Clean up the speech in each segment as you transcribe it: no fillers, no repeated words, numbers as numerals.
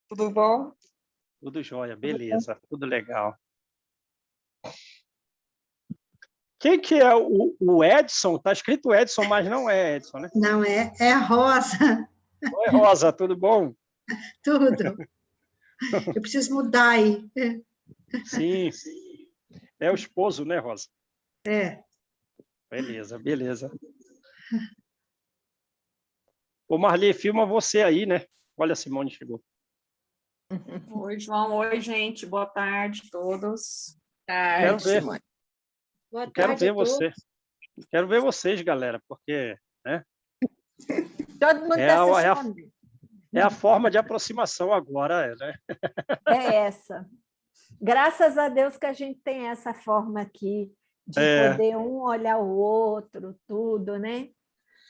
Tudo bom? Tudo jóia, beleza, tudo legal. Quem que é o Edson? Tá escrito Edson, mas não é Edson, né? Não, é Rosa. Oi, Rosa, tudo bom? Tudo. Eu preciso mudar aí. Sim, é o esposo, né, Rosa? É. Beleza, beleza. Ô, Marli, filma você aí, né? Olha, a Simone chegou. Oi, João. Oi, gente. Boa tarde a todos. Quero ver. Simone. Boa Quero tarde ver a todos. você. Quero ver vocês, galera, porque, né? Todo mundo É está a, é a forma de aproximação agora, né? É essa. Graças a Deus que a gente tem essa forma aqui de poder um olhar o outro, tudo, né?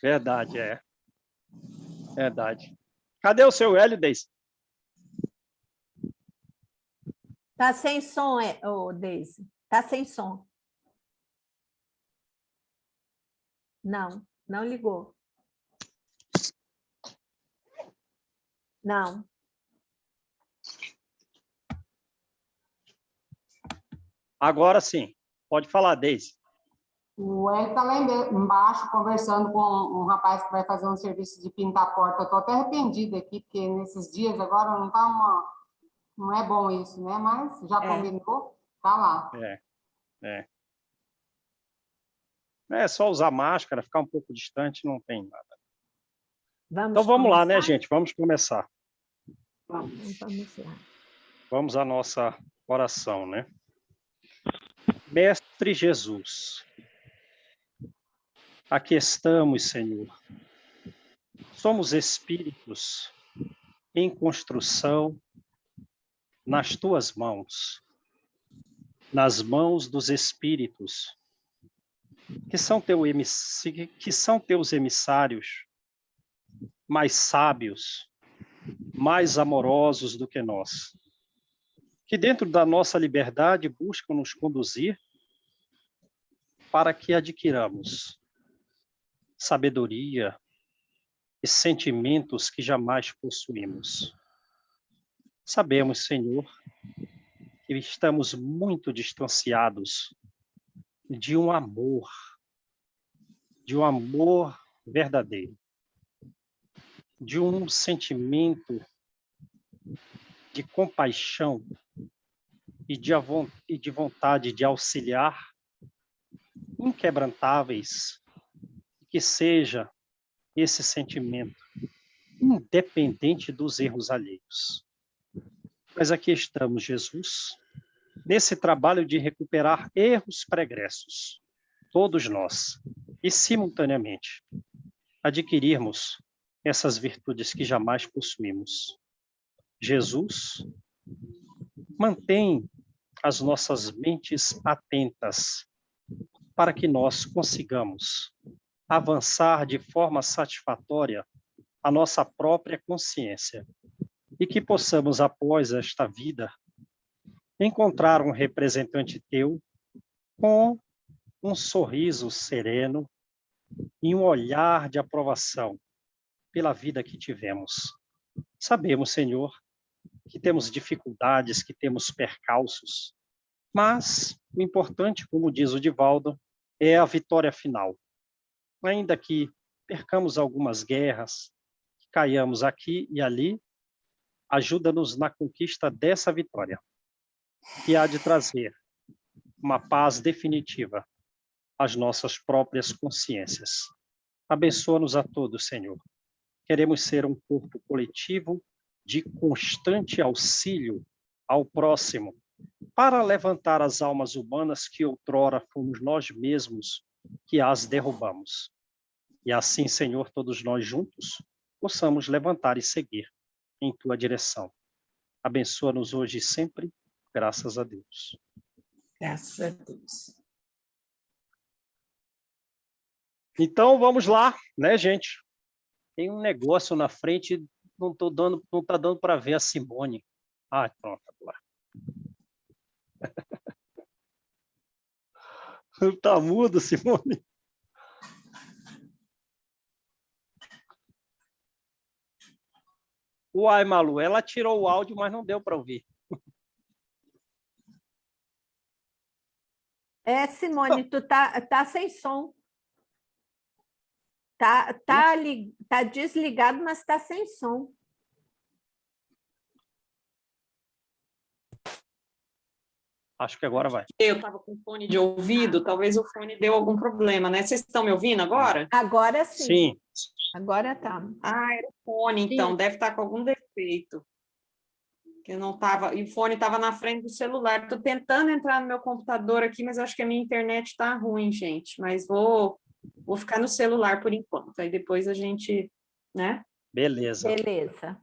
Verdade, é. Verdade. Cadê o seu Hélio, Deise? Tá sem som, Deise. Tá sem som. Não, não ligou. Não. Agora sim. Pode falar, Deise. O Hélio está lá embaixo conversando com um rapaz que vai fazer um serviço de pintar a porta. Eu estou até arrependida aqui, porque nesses dias agora não tá não é bom isso, né? Mas já combinou, tá lá. É só usar máscara, ficar um pouco distante, não tem nada. Vamos vamos lá, né, gente? Vamos começar. Vamos lá. Vamos à nossa oração, né? Mestre Jesus, aqui estamos, Senhor. Somos espíritos em construção nas tuas mãos, nas mãos dos espíritos, que são teus emissários, mais sábios, mais amorosos do que nós, que dentro da nossa liberdade buscam nos conduzir para que adquiramos sabedoria e sentimentos que jamais possuímos. Sabemos, Senhor, que estamos muito distanciados de um amor verdadeiro, de um sentimento de compaixão e de vontade de auxiliar inquebrantáveis, que seja esse sentimento independente dos erros alheios. Mas aqui estamos, Jesus, nesse trabalho de recuperar erros pregressos, todos nós, e simultaneamente adquirirmos essas virtudes que jamais possuímos. Jesus, mantém as nossas mentes atentas para que nós consigamos avançar de forma satisfatória a nossa própria consciência e que possamos, após esta vida, encontrar um representante teu com um sorriso sereno e um olhar de aprovação pela vida que tivemos. Sabemos, Senhor, que temos dificuldades, que temos percalços, mas o importante, como diz o Divaldo, é a vitória final. Ainda que percamos algumas guerras, que caiamos aqui e ali, ajuda-nos na conquista dessa vitória, que há de trazer uma paz definitiva às nossas próprias consciências. Abençoa-nos a todos, Senhor. Queremos ser um corpo coletivo de constante auxílio ao próximo, para levantar as almas humanas que outrora fomos nós mesmos que as derrubamos. E assim, Senhor, todos nós juntos possamos levantar e seguir em tua direção. Abençoa-nos hoje e sempre, graças a Deus. Graças a Deus. Então, vamos lá, né, gente? Tem um negócio na frente, não tá dando para ver a Simone. Ah, pronto, agora. Tá mudo, Simone? Uai, Malu, ela tirou o áudio, mas não deu para ouvir. Simone, tu tá sem som. Tá desligado, mas tá sem som. Acho que agora vai. Eu estava com fone de ouvido, talvez o fone deu algum problema, né? Vocês estão me ouvindo agora? Agora sim. Sim. Agora tá. Ah, era o fone, então, deve estar com algum defeito. Que eu não estava. E o fone estava na frente do celular. Estou tentando entrar no meu computador aqui, mas acho que a minha internet está ruim, gente. Mas vou ficar no celular por enquanto. Aí depois a gente, né? Beleza. Beleza.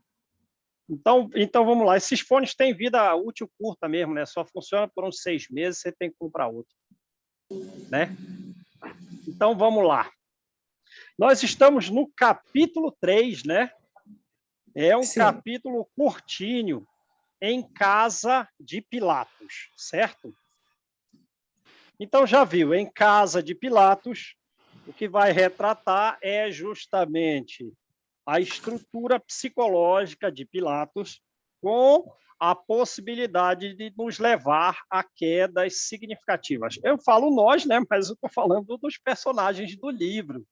Então vamos lá. Esses fones têm vida útil curta mesmo, né? Só funciona por uns 6 meses, você tem que comprar outro, né? Então vamos lá. Nós estamos no capítulo 3, né? É um capítulo curtinho, em casa de Pilatos, certo? Então já viu, em casa de Pilatos, o que vai retratar é justamente a estrutura psicológica de Pilatos com a possibilidade de nos levar a quedas significativas. Eu falo nós, né? Mas eu estou falando dos personagens do livro,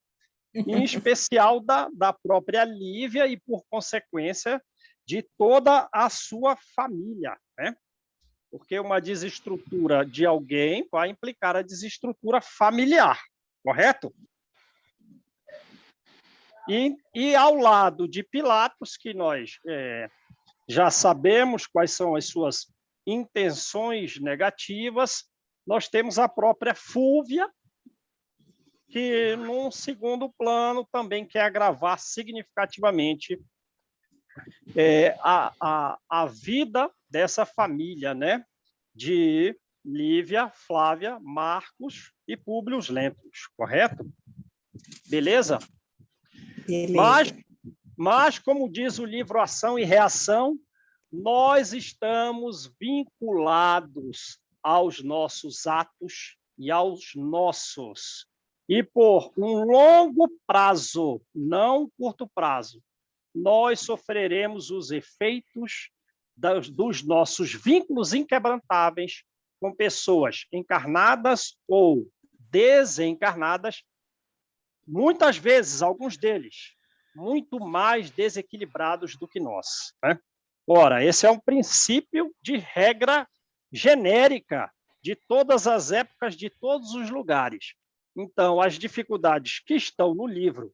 em especial da própria Lívia e, por consequência, de toda a sua família, né? Porque uma desestrutura de alguém vai implicar a desestrutura familiar, correto? E ao lado de Pilatos, que nós já sabemos quais são as suas intenções negativas, nós temos a própria Fúvia, que, num segundo plano, também quer agravar significativamente a vida dessa família, né? De Lívia, Flávia, Marcos e Públio Lentulus, correto? Beleza? Beleza. Mas, como diz o livro Ação e Reação, nós estamos vinculados aos nossos atos e aos nossos. E por um longo prazo, não curto prazo, nós sofreremos os efeitos dos nossos vínculos inquebrantáveis com pessoas encarnadas ou desencarnadas, muitas vezes, alguns deles, muito mais desequilibrados do que nós, né? Ora, esse é um princípio de regra genérica de todas as épocas, de todos os lugares. Então, as dificuldades que estão no livro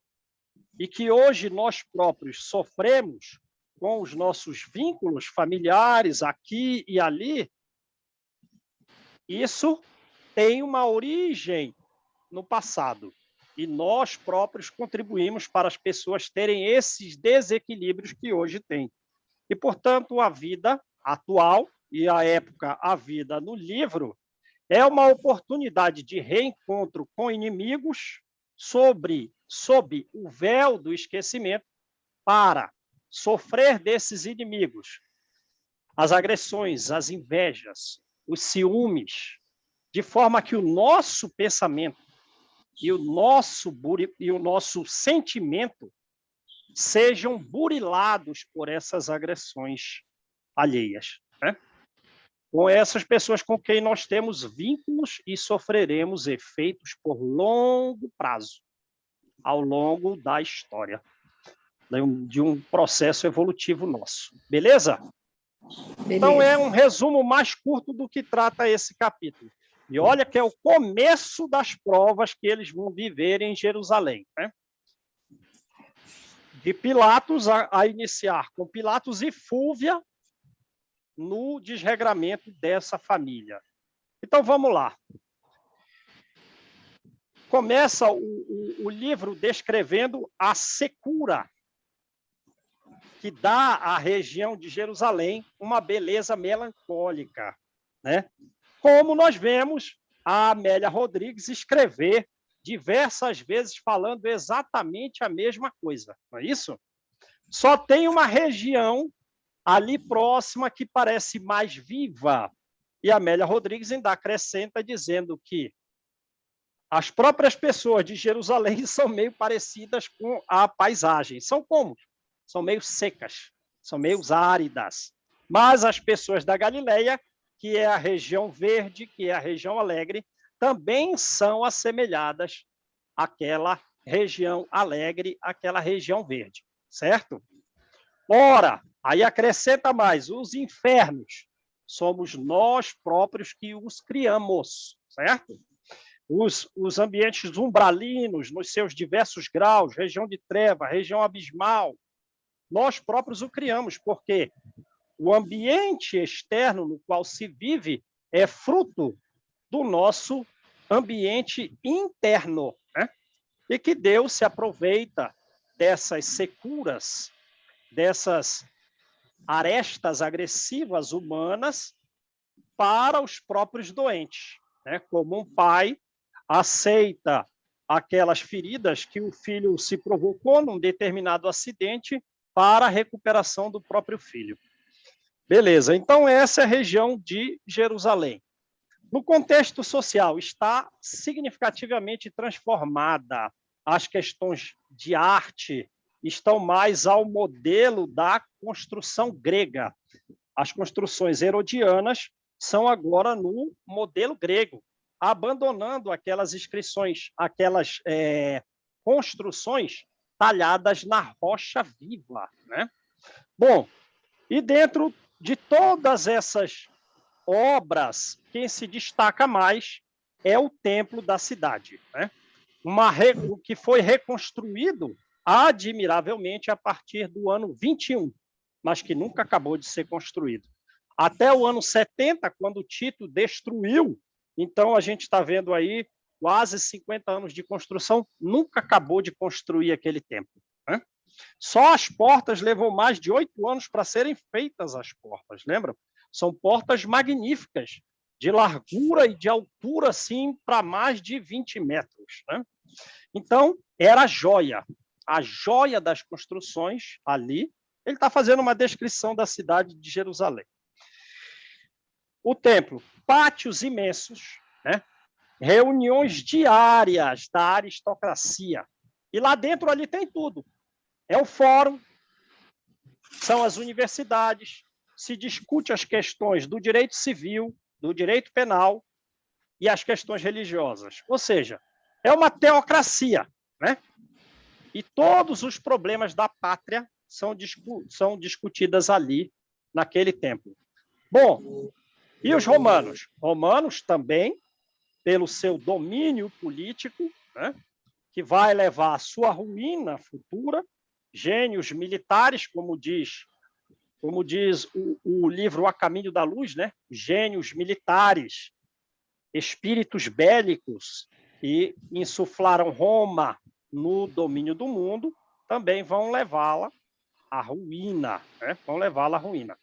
e que hoje nós próprios sofremos com os nossos vínculos familiares aqui e ali, isso tem uma origem no passado. E nós próprios contribuímos para as pessoas terem esses desequilíbrios que hoje têm. E, portanto, a vida atual e a época, a vida no livro, é uma oportunidade de reencontro com inimigos sob o véu do esquecimento para sofrer desses inimigos as agressões, as invejas, os ciúmes, de forma que o nosso pensamento e o nosso sentimento sejam burilados por essas agressões alheias, né? Com essas pessoas com quem nós temos vínculos e sofreremos efeitos por longo prazo, ao longo da história, de um processo evolutivo nosso. Beleza? Então, é um resumo mais curto do que trata esse capítulo. E olha que é o começo das provas que eles vão viver em Jerusalém, né? De Pilatos a iniciar com Pilatos e Fúvia no desregramento dessa família. Então, vamos lá. Começa o livro descrevendo a secura que dá à região de Jerusalém uma beleza melancólica, né? Como nós vemos a Amélia Rodrigues escrever diversas vezes falando exatamente a mesma coisa, não é isso? Só tem uma região ali próxima que parece mais viva, e a Amélia Rodrigues ainda acrescenta dizendo que as próprias pessoas de Jerusalém são meio parecidas com a paisagem. São como? São meio secas, são meio áridas. Mas as pessoas da Galileia, que é a região verde, que é a região alegre, também são assemelhadas àquela região alegre, àquela região verde, certo? Ora, aí acrescenta mais, os infernos somos nós próprios que os criamos, certo? Os ambientes umbralinos, nos seus diversos graus, região de treva, região abismal, nós próprios o criamos, porque o ambiente externo no qual se vive é fruto do nosso ambiente interno, né? E que Deus se aproveita dessas securas, dessas arestas agressivas humanas para os próprios doentes, né? Como um pai aceita aquelas feridas que o filho se provocou num determinado acidente para a recuperação do próprio filho. Beleza, então essa é a região de Jerusalém. No contexto social, está significativamente transformada. As questões de arte estão mais ao modelo da construção grega. As construções herodianas são agora no modelo grego, abandonando aquelas inscrições, aquelas construções talhadas na rocha viva, né? Bom, e dentro de todas essas obras, quem se destaca mais é o templo da cidade, né? Que foi reconstruído admiravelmente a partir do ano 21, mas que nunca acabou de ser construído. Até o ano 70, quando Tito destruiu, então a gente está vendo aí quase 50 anos de construção, nunca acabou de construir aquele templo, né? Só as portas levou mais de 8 anos para serem feitas as portas, lembram? São portas magníficas, de largura e de altura, assim, para mais de 20 metros, né? Então, era a joia das construções ali. Ele está fazendo uma descrição da cidade de Jerusalém. O templo, pátios imensos, né? Reuniões diárias da aristocracia. E lá dentro ali tem tudo. É o fórum, são as universidades, se discute as questões do direito civil, do direito penal e as questões religiosas. Ou seja, é uma teocracia, né? E todos os problemas da pátria são discutidas ali, naquele templo. Bom, e os romanos? Romanos também, pelo seu domínio político, né, que vai levar à sua ruína futura, gênios militares, como diz o livro A Caminho da Luz, né? Gênios militares, espíritos bélicos, e insuflaram Roma no domínio do mundo, também vão levá-la à ruína, né? Vão levá-la à ruína.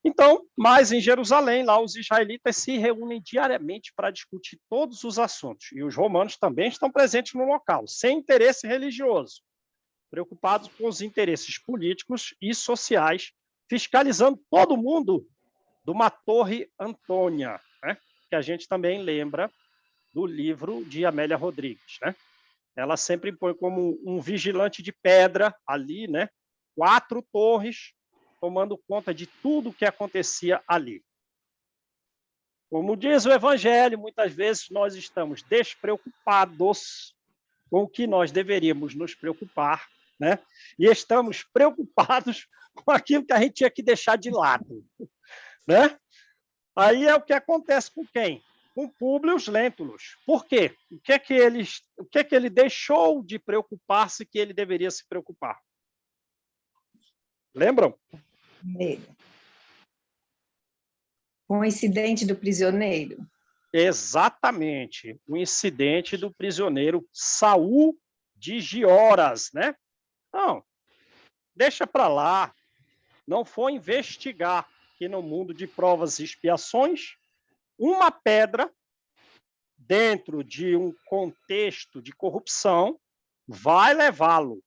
Então, mas em Jerusalém, lá os israelitas se reúnem diariamente para discutir todos os assuntos, e os romanos também estão presentes no local, sem interesse religioso, preocupados com os interesses políticos e sociais, fiscalizando todo mundo de uma torre Antônia, né? Que a gente também lembra do livro de Amélia Rodrigues, né? Ela sempre põe como um vigilante de pedra ali, né? 4 torres, tomando conta de tudo o que acontecia ali. Como diz o Evangelho, muitas vezes nós estamos despreocupados com o que nós deveríamos nos preocupar, né? E estamos preocupados com aquilo que a gente tinha que deixar de lado, né? Aí é o que acontece com quem? Com Públio Lentulus. Por quê? O que é que ele deixou de preocupar-se que ele deveria se preocupar? Lembram? Com o incidente do prisioneiro. Exatamente, o incidente do prisioneiro Saul de Gioras, né? Não, deixa para lá. Não foi investigar que no mundo de provas e expiações, uma pedra dentro de um contexto de corrupção vai levá-lo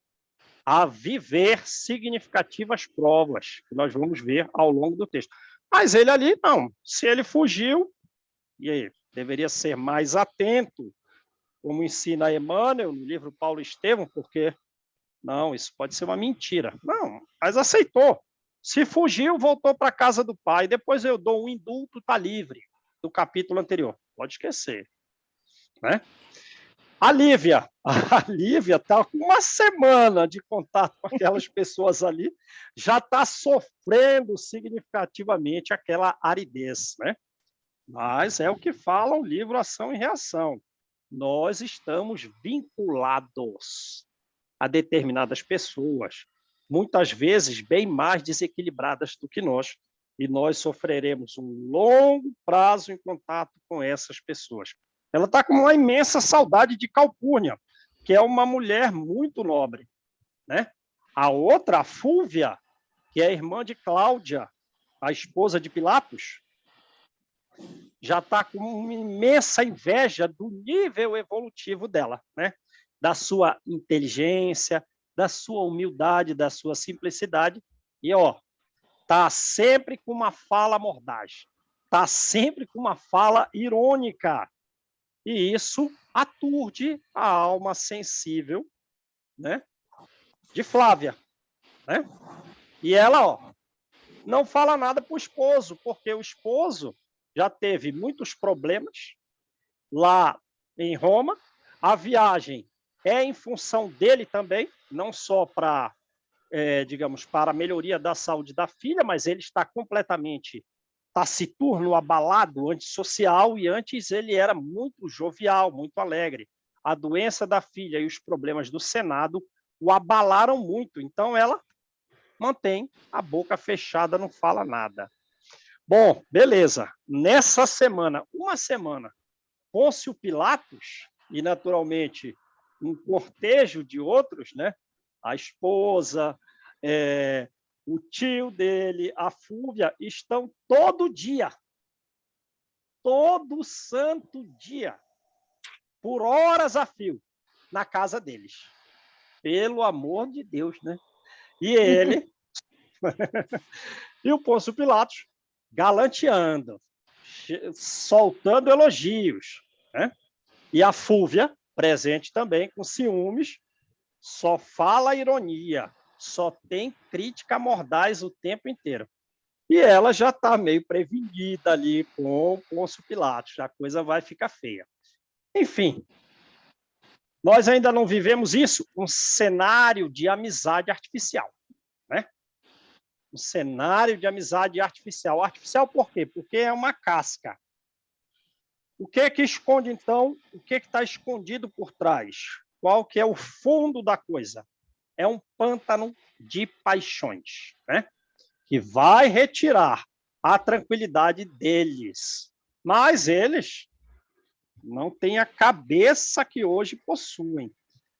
a viver significativas provas, que nós vamos ver ao longo do texto. Mas ele ali, não. Se ele fugiu, e aí, deveria ser mais atento, como ensina Emmanuel no livro Paulo Estevão, porque, não, isso pode ser uma mentira. Não, mas aceitou. Se fugiu, voltou para a casa do pai. Depois eu dou um indulto, está livre, do capítulo anterior. Pode esquecer. Né? A Lívia está com uma semana de contato com aquelas pessoas ali, já está sofrendo significativamente aquela aridez. Né? Mas é o que fala o livro Ação e Reação. Nós estamos vinculados a determinadas pessoas, muitas vezes bem mais desequilibradas do que nós, e nós sofreremos um longo prazo em contato com essas pessoas. Ela está com uma imensa saudade de Calpurnia, que é uma mulher muito nobre. Né? A outra, a Fúvia, que é a irmã de Cláudia, a esposa de Pilatos, já está com uma imensa inveja do nível evolutivo dela, né? Da sua inteligência, da sua humildade, da sua simplicidade. E, ó, está sempre com uma fala mordaz, está sempre com uma fala irônica. E isso aturde a alma sensível, né, de Flávia. Né? E ela, ó, não fala nada para o esposo, porque o esposo já teve muitos problemas lá em Roma. A viagem é em função dele também, não só para, digamos, para a melhoria da saúde da filha, mas ele está completamente taciturno, abalado, antissocial, e antes ele era muito jovial, muito alegre. A doença da filha e os problemas do Senado o abalaram muito, então ela mantém a boca fechada, não fala nada. Bom, beleza. Nessa semana, uma semana, Pôncio Pilatos, e naturalmente um cortejo de outros, né? A esposa, o tio dele, a Fúvia, estão todo santo dia, por horas a fio, na casa deles. Pelo amor de Deus, né? E ele, e o Pôncio Pilatos, galanteando, soltando elogios, né? E a Fúvia, presente também, com ciúmes, só fala ironia, só tem crítica mordaz o tempo inteiro. E ela já está meio prevenida ali com o Pôncio Pilatos, a coisa vai ficar feia. Enfim, nós ainda não vivemos isso, um cenário de amizade artificial. Né? Um cenário de amizade artificial. Artificial por quê? Porque é uma casca. O que é que esconde, então? O que está escondido por trás? Qual que é o fundo da coisa? É um pântano de paixões, né? Que vai retirar a tranquilidade deles. Mas eles não têm a cabeça que hoje possuem.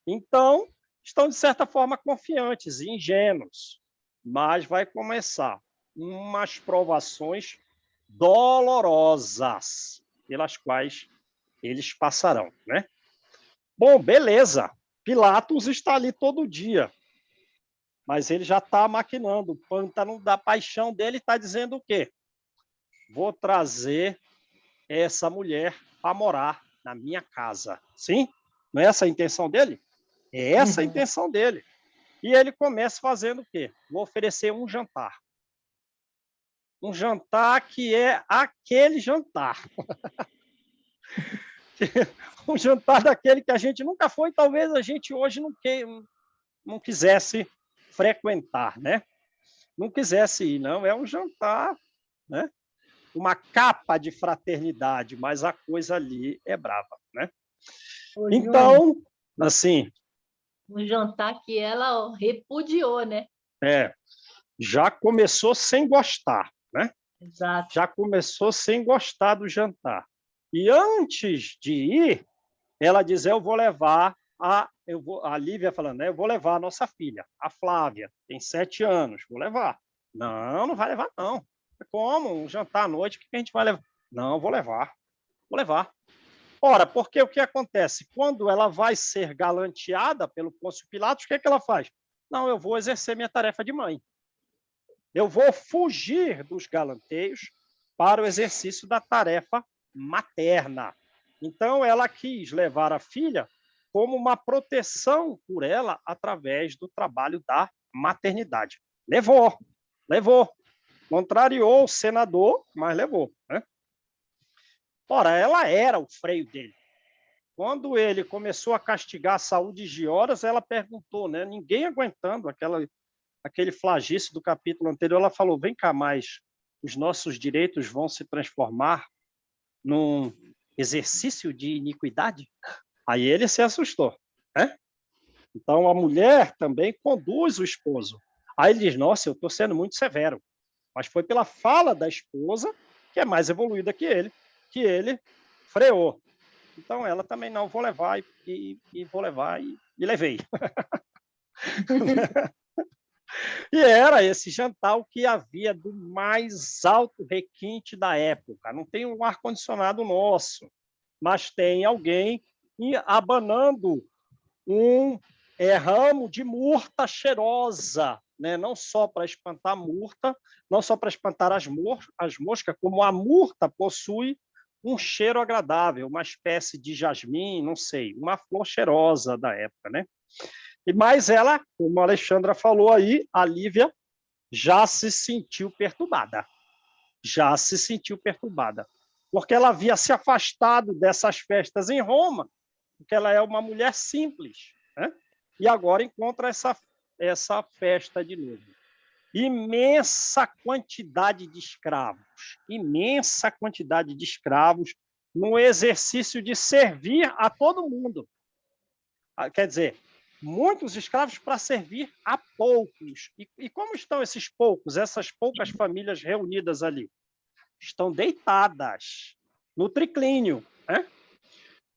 Então, estão, de certa forma, confiantes e ingênuos. Mas vai começar umas provações dolorosas pelas quais eles passarão, né? Bom, beleza. Pilatos está ali todo dia, mas ele já está maquinando. O pântano da paixão dele está dizendo o quê? Vou trazer essa mulher para morar na minha casa. Sim? Não é essa a intenção dele? É essa a intenção dele. E ele começa fazendo o quê? Vou oferecer um jantar. Um jantar que é aquele jantar. Um jantar daquele que a gente nunca foi, talvez a gente hoje não quisesse frequentar, né? Não quisesse ir, não. É um jantar, né? Uma capa de fraternidade, mas a coisa ali é brava, né? Então, assim... Um jantar que ela repudiou, né? Já começou sem gostar, né? Exato. Já começou sem gostar do jantar. E antes de ir, ela diz, a Lívia falando, né? Eu vou levar a nossa filha, a Flávia, tem 7 anos, vou levar. Não vai levar, não. Como? Um jantar à noite, o que a gente vai levar? Não, vou levar. Ora, porque o que acontece? Quando ela vai ser galanteada pelo Pôncio Pilatos, o que ela faz? Não, eu vou exercer minha tarefa de mãe. Eu vou fugir dos galanteios para o exercício da tarefa materna. Então, ela quis levar a filha como uma proteção por ela através do trabalho da maternidade. Levou. Levou. Contrariou o senador, mas levou, né? Ora, ela era o freio dele. Quando ele começou a castigar a saúde de horas, ela perguntou, né? Ninguém aguentando aquele flagício do capítulo anterior, ela falou, vem cá, mais, os nossos direitos vão se transformar num exercício de iniquidade? Aí ele se assustou, né? Então, a mulher também conduz o esposo. Aí ele diz, nossa, eu estou sendo muito severo. Mas foi pela fala da esposa, que é mais evoluída que ele freou. Então, ela também, não, vou levar e vou levar e levei. E era esse jantar o que havia do mais alto requinte da época. Não tem um ar-condicionado nosso, mas tem alguém abanando um ramo de murta cheirosa, né? Não só para espantar a murta, não só para espantar as moscas, como a murta possui um cheiro agradável, uma espécie de jasmim, não sei, uma flor cheirosa da época, né? Mas ela, como a Alexandra falou aí, a Lívia já se sentiu perturbada. Já se sentiu perturbada. Porque ela havia se afastado dessas festas em Roma, porque ela é uma mulher simples, né? E agora encontra essa festa de novo. Imensa quantidade de escravos, no exercício de servir a todo mundo. Quer dizer, muitos escravos para servir a poucos. E como estão esses poucos, essas poucas famílias reunidas ali? Estão deitadas no triclínio, né?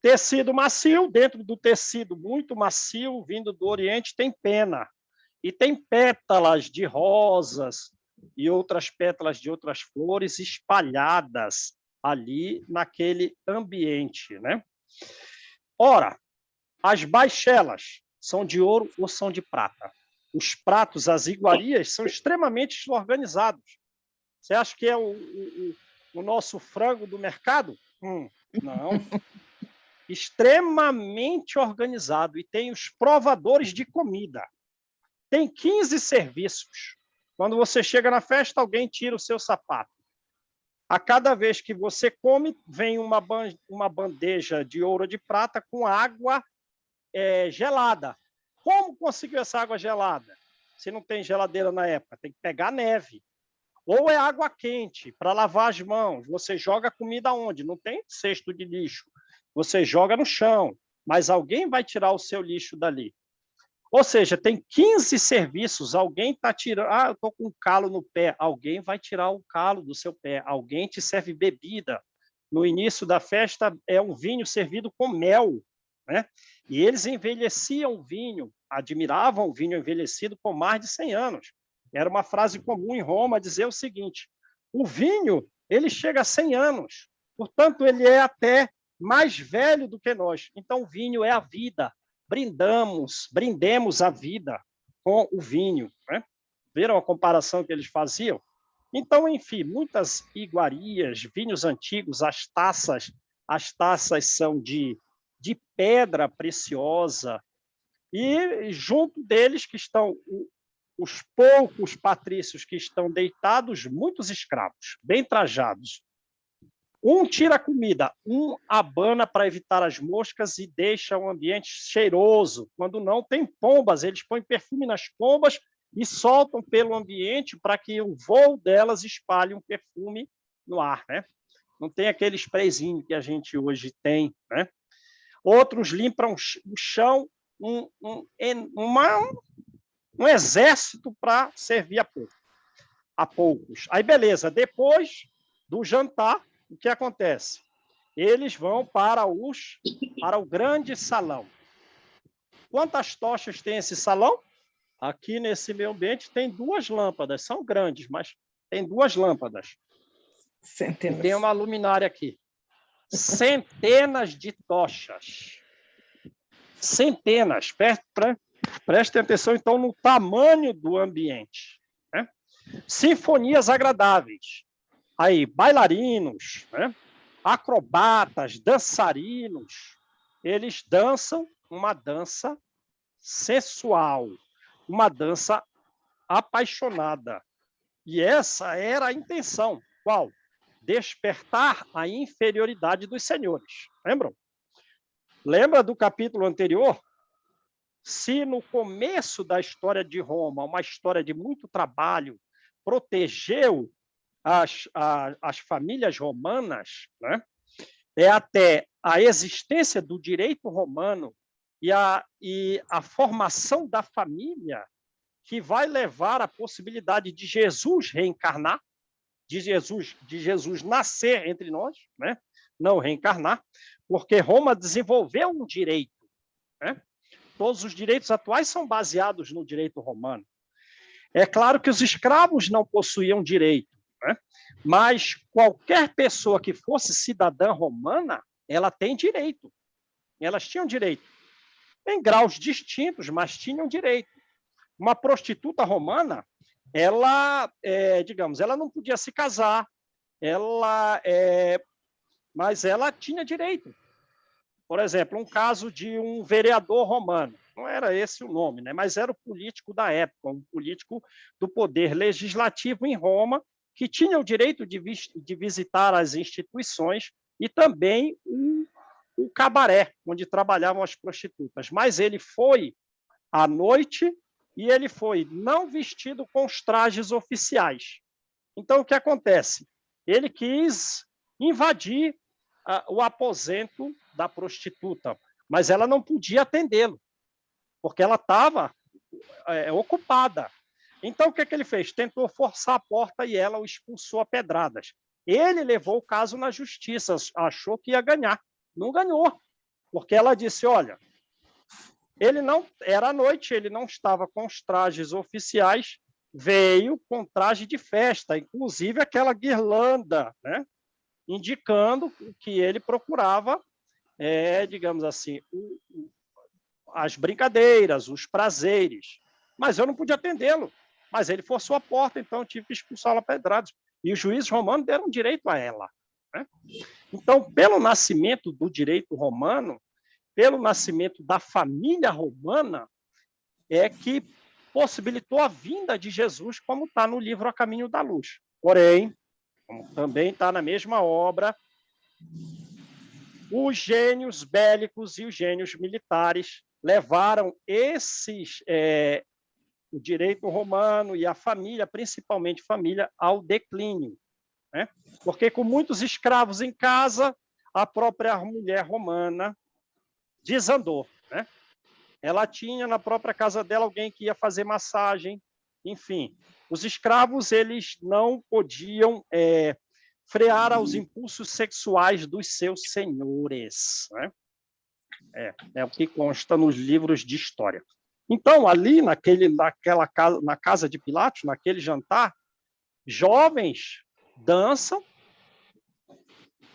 Tecido macio, dentro do tecido muito macio, vindo do Oriente, tem pena. E tem pétalas de rosas e outras pétalas de outras flores espalhadas ali naquele ambiente, né? Ora, as baixelas são de ouro ou são de prata? Os pratos, as iguarias, são extremamente organizados. Você acha que é o nosso frango do mercado? Não. Extremamente organizado. E tem os provadores de comida. Tem 15 serviços. Quando você chega na festa, alguém tira o seu sapato. A cada vez que você come, vem uma bandeja de ouro ou de prata com água gelada. Como conseguiu essa água gelada? Se não tem geladeira na época, tem que pegar neve. Ou é água quente para lavar as mãos. Você joga a comida onde? Não tem cesto de lixo. Você joga no chão, mas alguém vai tirar o seu lixo dali. Ou seja, tem 15 serviços, alguém está tirando... eu estou com um calo no pé, alguém vai tirar o calo do seu pé, alguém te serve bebida. No início da festa, é um vinho servido com mel, né? E eles envelheciam o vinho, admiravam o vinho envelhecido com mais de 100 anos. Era uma frase comum em Roma dizer o seguinte, o vinho, ele chega a 100 anos, portanto, ele é até mais velho do que nós. Então, o vinho é a vida. Brindemos a vida com o vinho, né? Viram a comparação que eles faziam? Então, enfim, muitas iguarias, vinhos antigos, as taças são de pedra preciosa, e junto deles que estão os poucos patrícios que estão deitados, muitos escravos, bem trajados. Um tira a comida, um abana para evitar as moscas e deixa o ambiente cheiroso. Quando não, tem pombas, eles põem perfume nas pombas e soltam pelo ambiente para que o voo delas espalhe um perfume no ar, né? Não tem aquele sprayzinho que a gente hoje tem, né? Outros limpam o chão, um exército para servir a poucos. Aí, beleza, depois do jantar, o que acontece? Eles vão para o grande salão. Quantas tochas tem esse salão? Aqui nesse meio ambiente tem 2 lâmpadas, são grandes, mas tem 2 lâmpadas. Centenas. E tem uma luminária aqui. Centenas de tochas. Centenas. Prestem atenção, então, no tamanho do ambiente, né? Sinfonias agradáveis. Aí, bailarinos, né? Acrobatas, dançarinos, eles dançam uma dança sensual, uma dança apaixonada. E essa era a intenção. Qual? Despertar a inferioridade dos senhores. Lembram? Lembra do capítulo anterior? Se no começo da história de Roma, uma história de muito trabalho, protegeu as famílias romanas, né? É até a existência do direito romano e a formação da família que vai levar à possibilidade de Jesus reencarnar, de Jesus nascer entre nós, né? Não reencarnar, porque Roma desenvolveu um direito, né? Todos os direitos atuais são baseados no direito romano. É claro que os escravos não possuíam direito, né? Mas qualquer pessoa que fosse cidadã romana, ela tem direito. Elas tinham direito. Em graus distintos, mas tinham direito. Uma prostituta romana, ela, digamos, ela não podia se casar, mas ela tinha direito. Por exemplo, um caso de um vereador romano, não era esse o nome, né? Mas era o político da época, um político do poder legislativo em Roma, que tinha o direito de visitar as instituições e também o cabaré, onde trabalhavam as prostitutas. Mas ele foi à noite e ele foi não vestido com os trajes oficiais. Então, o que acontece? Ele quis invadir o aposento da prostituta, mas ela não podia atendê-lo, porque ela estava ocupada. Então, o que ele fez? Tentou forçar a porta e ela o expulsou a pedradas. Ele levou o caso na justiça, achou que ia ganhar. Não ganhou, porque ela disse, olha, ele não era à noite, ele não estava com os trajes oficiais, veio com traje de festa, inclusive aquela guirlanda, né? Indicando que ele procurava, digamos assim, as brincadeiras, os prazeres. Mas eu não podia atendê-lo. Mas ele forçou a porta, então eu tive que expulsá-la a pedradas. E os juízes romanos deram direito a ela, né? Então, pelo nascimento do direito romano, pelo nascimento da família romana, é que possibilitou a vinda de Jesus, como está no livro A Caminho da Luz. Porém, como também está na mesma obra, os gênios bélicos e os gênios militares levaram o direito romano e a família, principalmente família, ao declínio, né? Porque com muitos escravos em casa, a própria mulher romana desandou, né? Ela tinha na própria casa dela alguém que ia fazer massagem, enfim. Os escravos, eles não podiam frear aos impulsos sexuais dos seus senhores, né? É o que consta nos livros de história. Então, ali na casa de Pilatos, naquele jantar, jovens dançam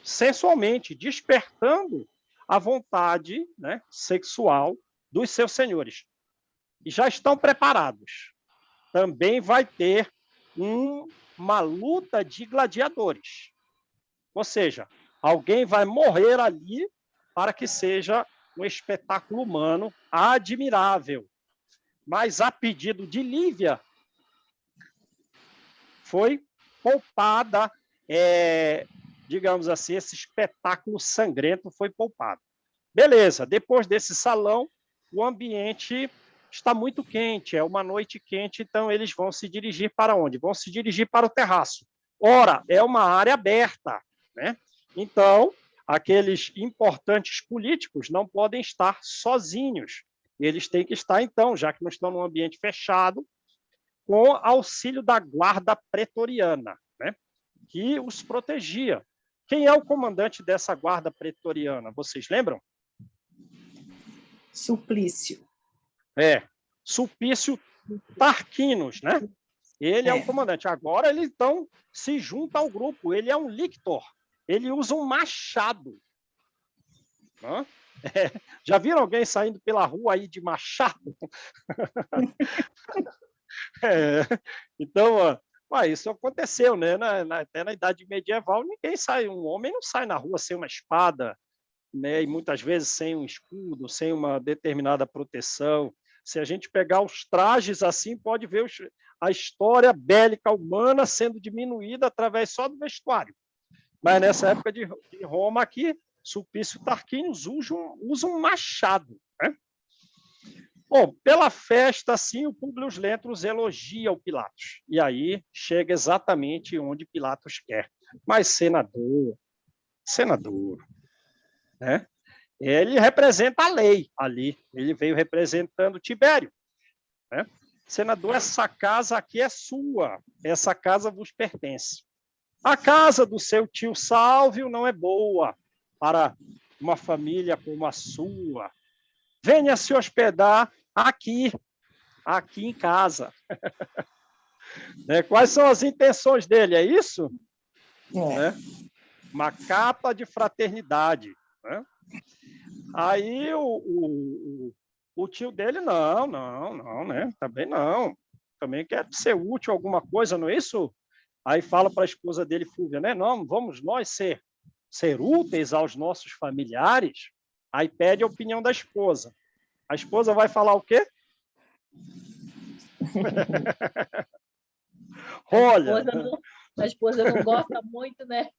sensualmente, despertando a vontade, né, sexual dos seus senhores. E já estão preparados. Também vai ter uma luta de gladiadores. Ou seja, alguém vai morrer ali para que seja um espetáculo humano admirável. Mas, a pedido de Lívia, foi poupada, digamos assim, esse espetáculo sangrento foi poupado. Beleza, depois desse salão, o ambiente está muito quente, é uma noite quente, então eles vão se dirigir para onde? Vão se dirigir para o terraço. Ora, é uma área aberta, né? Então, aqueles importantes políticos não podem estar sozinhos. Eles têm que estar, então, já que não estão num ambiente fechado, com auxílio da guarda pretoriana, né? Que os protegia. Quem é o comandante dessa guarda pretoriana? Vocês lembram? Suplício. Sulpício Tarquínios, né? Ele é o comandante. Agora ele, então, se junta ao grupo. Ele é um lictor. Ele usa um machado. Já viram alguém saindo pela rua aí de machado? Então, isso aconteceu, né? Até na Idade Medieval, ninguém sai, um homem não sai na rua sem uma espada, né? E muitas vezes sem um escudo, sem uma determinada proteção. Se a gente pegar os trajes assim, pode ver a história bélica humana sendo diminuída através só do vestuário. Mas nessa época de Roma aqui, Sulpício Tarquinius usa um machado, né? Bom, pela festa, assim, o Públio Lentulus elogia o Pilatos. E aí chega exatamente onde Pilatos quer. Mas senador, né? Ele representa a lei ali. Ele veio representando Tibério, né? Senador, essa casa aqui é sua. Essa casa vos pertence. A casa do seu tio Sálvio não é boa para uma família como a sua. Venha se hospedar aqui em casa. Né? Quais são as intenções dele? É isso? Né? Uma capa de fraternidade. Né? Aí o tio dele, não, né? Também não. Também quer ser útil a alguma coisa, não é isso? Aí fala para a esposa dele, Fúvia, né? Não, vamos nós ser úteis aos nossos familiares. Aí pede a opinião da esposa. A esposa vai falar o quê? Olha. A esposa não gosta muito, né?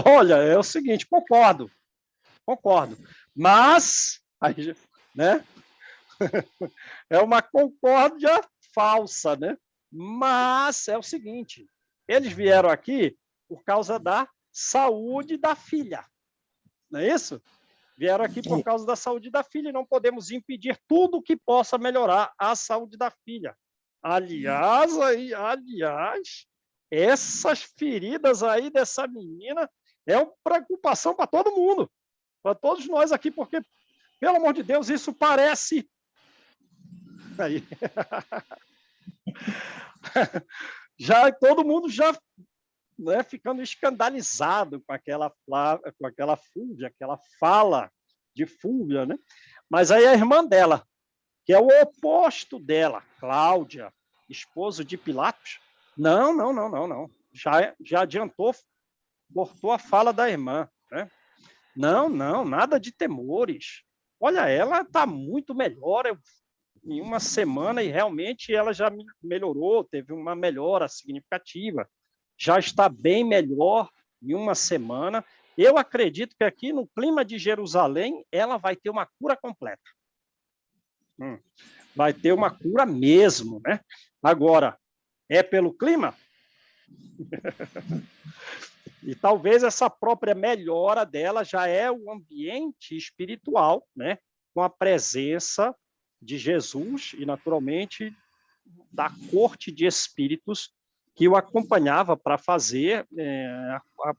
Olha, é o seguinte, concordo. Mas, né? É uma concórdia falsa, né? Mas é o seguinte, eles vieram aqui por causa da saúde da filha, não é isso? Vieram aqui por causa da saúde da filha e não podemos impedir tudo que possa melhorar a saúde da filha. Aliás, essas feridas aí dessa menina é uma preocupação para todo mundo, para todos nós aqui, porque, pelo amor de Deus, isso parece... Aí. Todo mundo já, né, ficando escandalizado com aquela Fúvia, aquela fala de Fúvia, né? Mas aí a irmã dela, que é o oposto dela, Cláudia, esposa de Pilatos, não. Já adiantou, cortou a fala da irmã, né? Não, nada de temores. Olha, ela está muito melhor em uma semana e realmente ela já melhorou, teve uma melhora significativa. Já está bem melhor em uma semana. Eu acredito que aqui no clima de Jerusalém ela vai ter uma cura completa. Vai ter uma cura mesmo, né? Agora, é pelo clima? E talvez essa própria melhora dela já é o ambiente espiritual, né? Com a presença de Jesus e, naturalmente, da corte de espíritos que o acompanhava para fazer,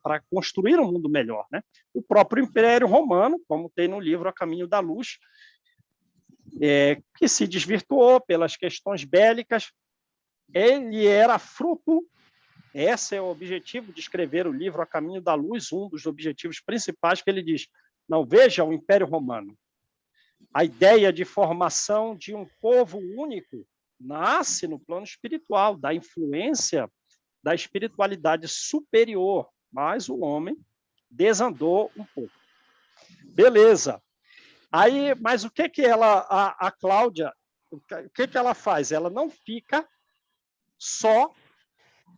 para construir um mundo melhor, né? O próprio Império Romano, como tem no livro A Caminho da Luz, que se desvirtuou pelas questões bélicas, ele era fruto, esse é o objetivo de escrever o livro A Caminho da Luz, um dos objetivos principais que ele diz, não, veja o Império Romano, a ideia de formação de um povo único nasce no plano espiritual, da influência da espiritualidade superior, mas o homem desandou um pouco. Beleza. Aí, mas o que a Cláudia, o que ela faz? Ela não fica só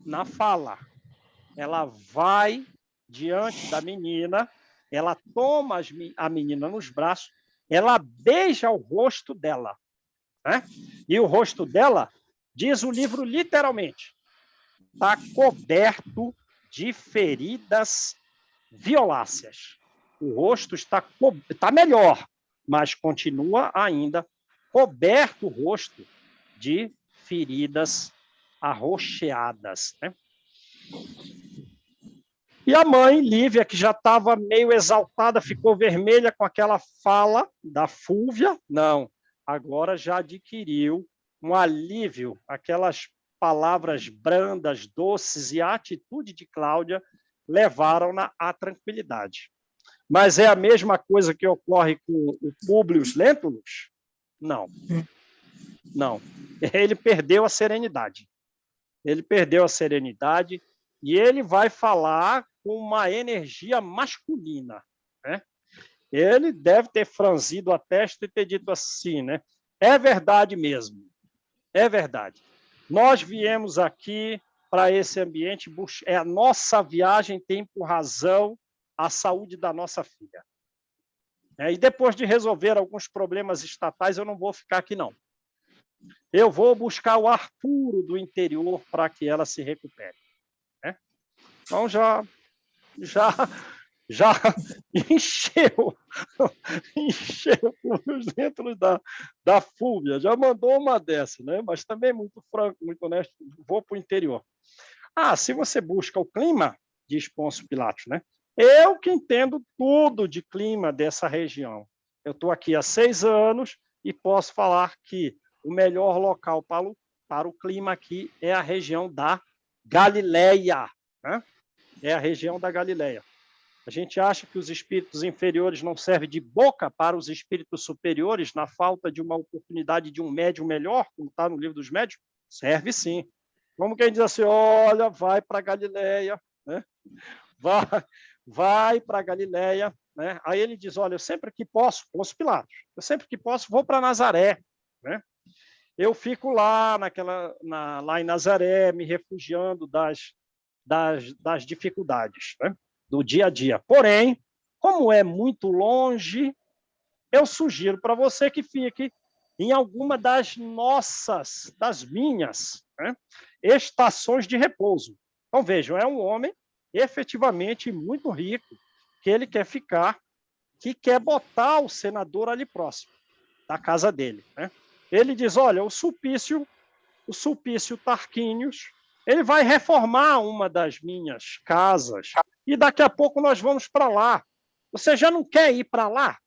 na fala. Ela vai diante da menina, ela toma a menina nos braços, ela beija o rosto dela, né? E o rosto dela, diz o livro literalmente, está coberto de feridas violáceas. O rosto está melhor, mas continua ainda coberto o rosto de feridas arroxeadas, né? E a mãe, Lívia, que já estava meio exaltada, ficou vermelha com aquela fala da Fúvia. Não, agora já adquiriu um alívio, aquelas palavras brandas, doces e a atitude de Cláudia levaram-na à tranquilidade. Mas é a mesma coisa que ocorre com o Públio Lentulus? Não. Ele perdeu a serenidade. E ele vai falar com uma energia masculina, né? Ele deve ter franzido a testa e ter dito assim, né? É verdade mesmo. É verdade. Nós viemos aqui para esse ambiente, a nossa viagem tem por razão a saúde da nossa filha. E depois de resolver alguns problemas estatais, eu não vou ficar aqui, não. Eu vou buscar o ar puro do interior para que ela se recupere. Né? Então, já encheu os dentro da Fúvia, já mandou uma dessa, né? Mas também muito franco, muito honesto, vou para o interior. Se você busca o clima, diz Pôncio Pilatos, né? Eu que entendo tudo de clima dessa região. Eu estou aqui há 6 anos e posso falar que o melhor local para o clima aqui é a região da Galileia, né? É a região da Galileia. A gente acha que os espíritos inferiores não servem de boca para os espíritos superiores na falta de uma oportunidade de um médium melhor, como está no livro dos médiuns? Serve sim. Como quem diz assim, olha, vai para a Galileia, né? Vai para a Galileia, né? Aí ele diz, olha, eu sempre que posso, Pôncio Pilatos, eu sempre que posso vou para Nazaré, né? Eu fico lá lá em Nazaré, me refugiando das dificuldades, né? Do dia a dia. Porém, como é muito longe, eu sugiro para você que fique em alguma das minhas, né, estações de repouso. Então, vejam, é um homem efetivamente muito rico, que ele quer ficar, que quer botar o senador ali próximo da casa dele. Né? Ele diz, olha, o Sulpício Tarquínios, ele vai reformar uma das minhas casas e daqui a pouco nós vamos para lá. Você já não quer ir para lá?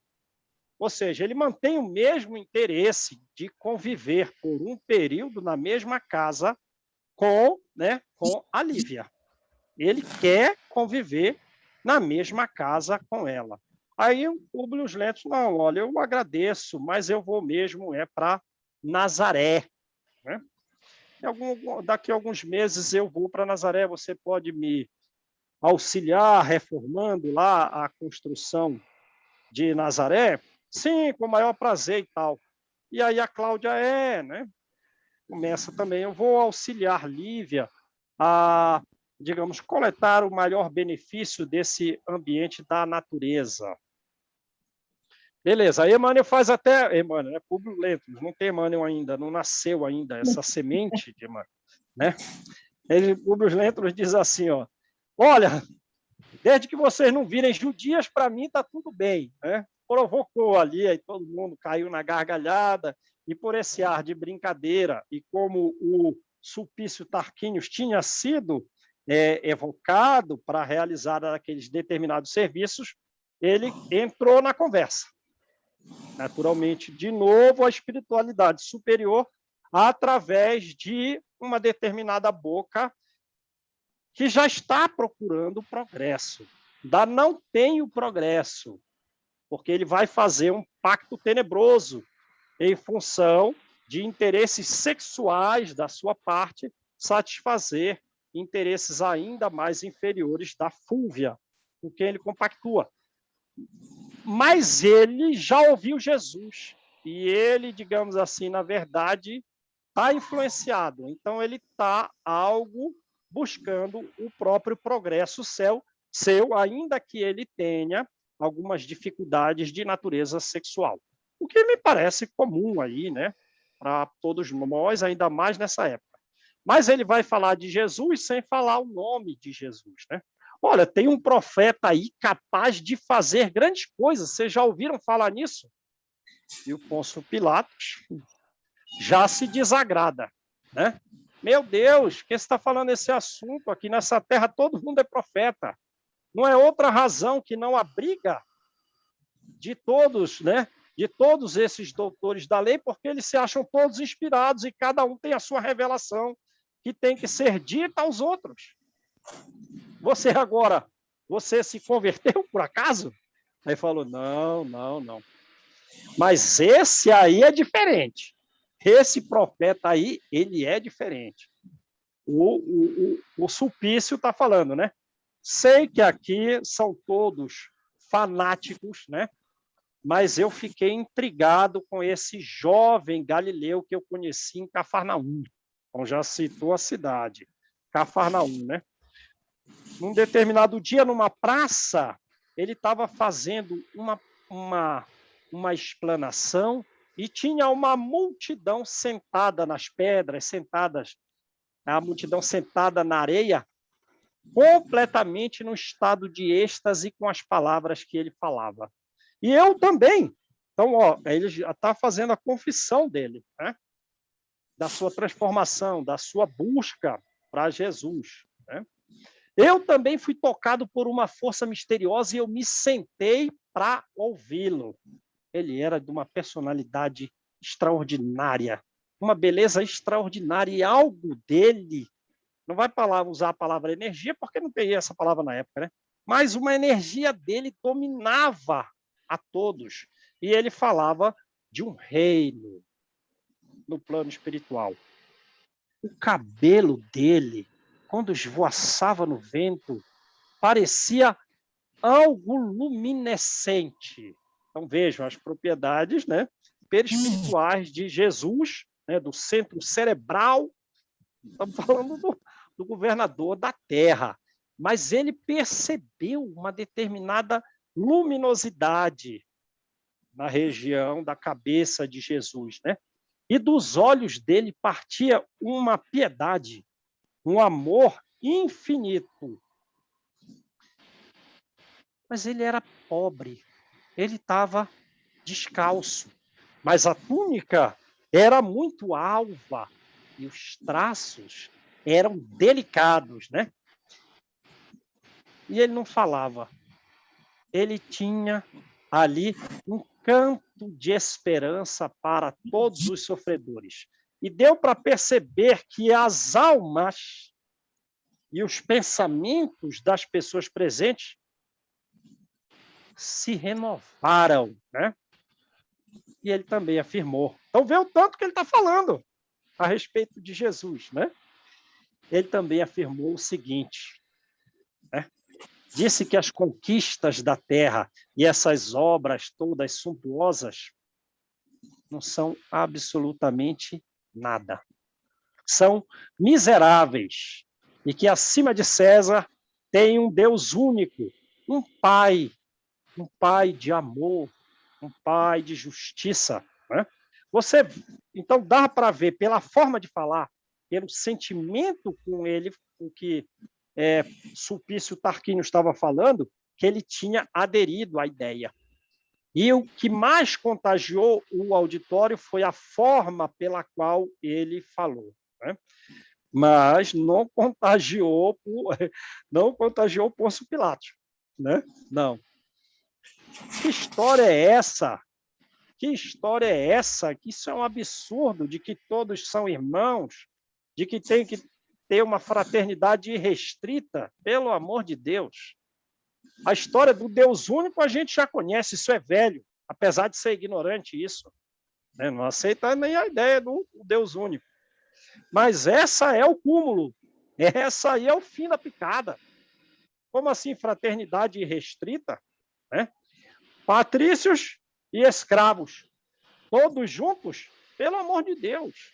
Ou seja, ele mantém o mesmo interesse de conviver por um período na mesma casa com a Lívia. Ele quer conviver na mesma casa com ela. Aí o Públio Lentulus, não, olha, eu agradeço, mas eu vou mesmo para Nazaré. Né? Daqui a alguns meses eu vou para Nazaré, você pode me auxiliar reformando lá a construção de Nazaré? Sim, com o maior prazer e tal. E aí a Cláudia né? Começa também, eu vou auxiliar Lívia a, digamos, coletar o maior benefício desse ambiente da natureza. Beleza, aí Emmanuel faz até... Emmanuel, é Públio Lentulus, não tem Emmanuel ainda, não nasceu ainda essa semente de Emmanuel. Né? Públio Lentulus diz assim, ó, olha, desde que vocês não virem judias, para mim está tudo bem. Né? Provocou ali, aí todo mundo caiu na gargalhada, e por esse ar de brincadeira, e como o Sulpício Tarquínios tinha sido evocado para realizar aqueles determinados serviços, ele entrou na conversa. Naturalmente, de novo, a espiritualidade superior, através de uma determinada boca que já está procurando o progresso. Ainda não tem o progresso, porque ele vai fazer um pacto tenebroso em função de interesses sexuais da sua parte, satisfazer interesses ainda mais inferiores da Fúvia, com quem ele compactua. Mas ele já ouviu Jesus, e ele, digamos assim, na verdade, está influenciado. Então, ele está buscando o próprio progresso seu, ainda que ele tenha algumas dificuldades de natureza sexual. O que me parece comum aí, né, para todos nós, ainda mais nessa época. Mas ele vai falar de Jesus sem falar o nome de Jesus, né? Olha, tem um profeta aí capaz de fazer grandes coisas. Vocês já ouviram falar nisso? E o Pôncio Pilatos já se desagrada, né? Meu Deus, quem está falando esse assunto aqui nessa terra? Todo mundo é profeta. Não é outra razão que não a briga de todos, né? De todos esses doutores da lei, porque eles se acham todos inspirados e cada um tem a sua revelação que tem que ser dita aos outros. Você se converteu por acaso? Aí falou, não. Mas esse aí é diferente. Esse profeta aí, ele é diferente. O Sulpício está falando, né? Sei que aqui são todos fanáticos, né? mas eu fiquei intrigado com esse jovem galileu que eu conheci em Cafarnaum. Então, já citou a cidade, Cafarnaum, né? Num determinado dia, numa praça, ele estava fazendo uma explanação e tinha uma multidão sentada nas pedras, a multidão sentada na areia, completamente no estado de êxtase com as palavras que ele falava. E eu também. Então, ele já está fazendo a confissão dele, né? Da sua transformação, da sua busca para Jesus, né? Eu também fui tocado por uma força misteriosa e eu me sentei para ouvi-lo. Ele era de uma personalidade extraordinária, uma beleza extraordinária, e algo dele, não vai usar a palavra energia, porque não tem essa palavra na época, né? Mas uma energia dele dominava a todos, e ele falava de um reino no plano espiritual. O cabelo dele, quando esvoaçava no vento, parecia algo luminescente. Então, vejam as propriedades, né, perispirituais de Jesus, né, do centro cerebral. Estamos falando do governador da Terra. Mas ele percebeu uma determinada luminosidade na região da cabeça de Jesus, né? E dos olhos dele partia uma piedade, um amor infinito. Mas ele era pobre, ele estava descalço, mas a túnica era muito alva e os traços eram delicados, né? E ele não falava. Ele tinha ali um canto de esperança para todos os sofredores. E deu para perceber que as almas e os pensamentos das pessoas presentes se renovaram, né? E ele também afirmou. Então, vê o tanto que ele está falando a respeito de Jesus, né? Ele também afirmou o seguinte, né? Disse que as conquistas da terra e essas obras todas suntuosas não são absolutamente nada. São miseráveis. E que acima de César tem um Deus único, um Pai de amor, um Pai de justiça, né? Então, dá para ver pela forma de falar, pelo sentimento com ele, com que Sulpício Tarquínio estava falando, que ele tinha aderido à ideia. E o que mais contagiou o auditório foi a forma pela qual ele falou, né? Mas não contagiou Pôncio Pilatos, né? Não. Que história é essa? Que história é essa? Que isso é um absurdo, de que todos são irmãos, de que tem que ter uma fraternidade irrestrita, pelo amor de Deus. A história do Deus único a gente já conhece, isso é velho, apesar de ser ignorante isso, né? Não aceita nem a ideia do Deus único. Mas essa é o cúmulo, essa aí é o fim da picada. Como assim fraternidade irrestrita, né? Patrícios e escravos, todos juntos, pelo amor de Deus.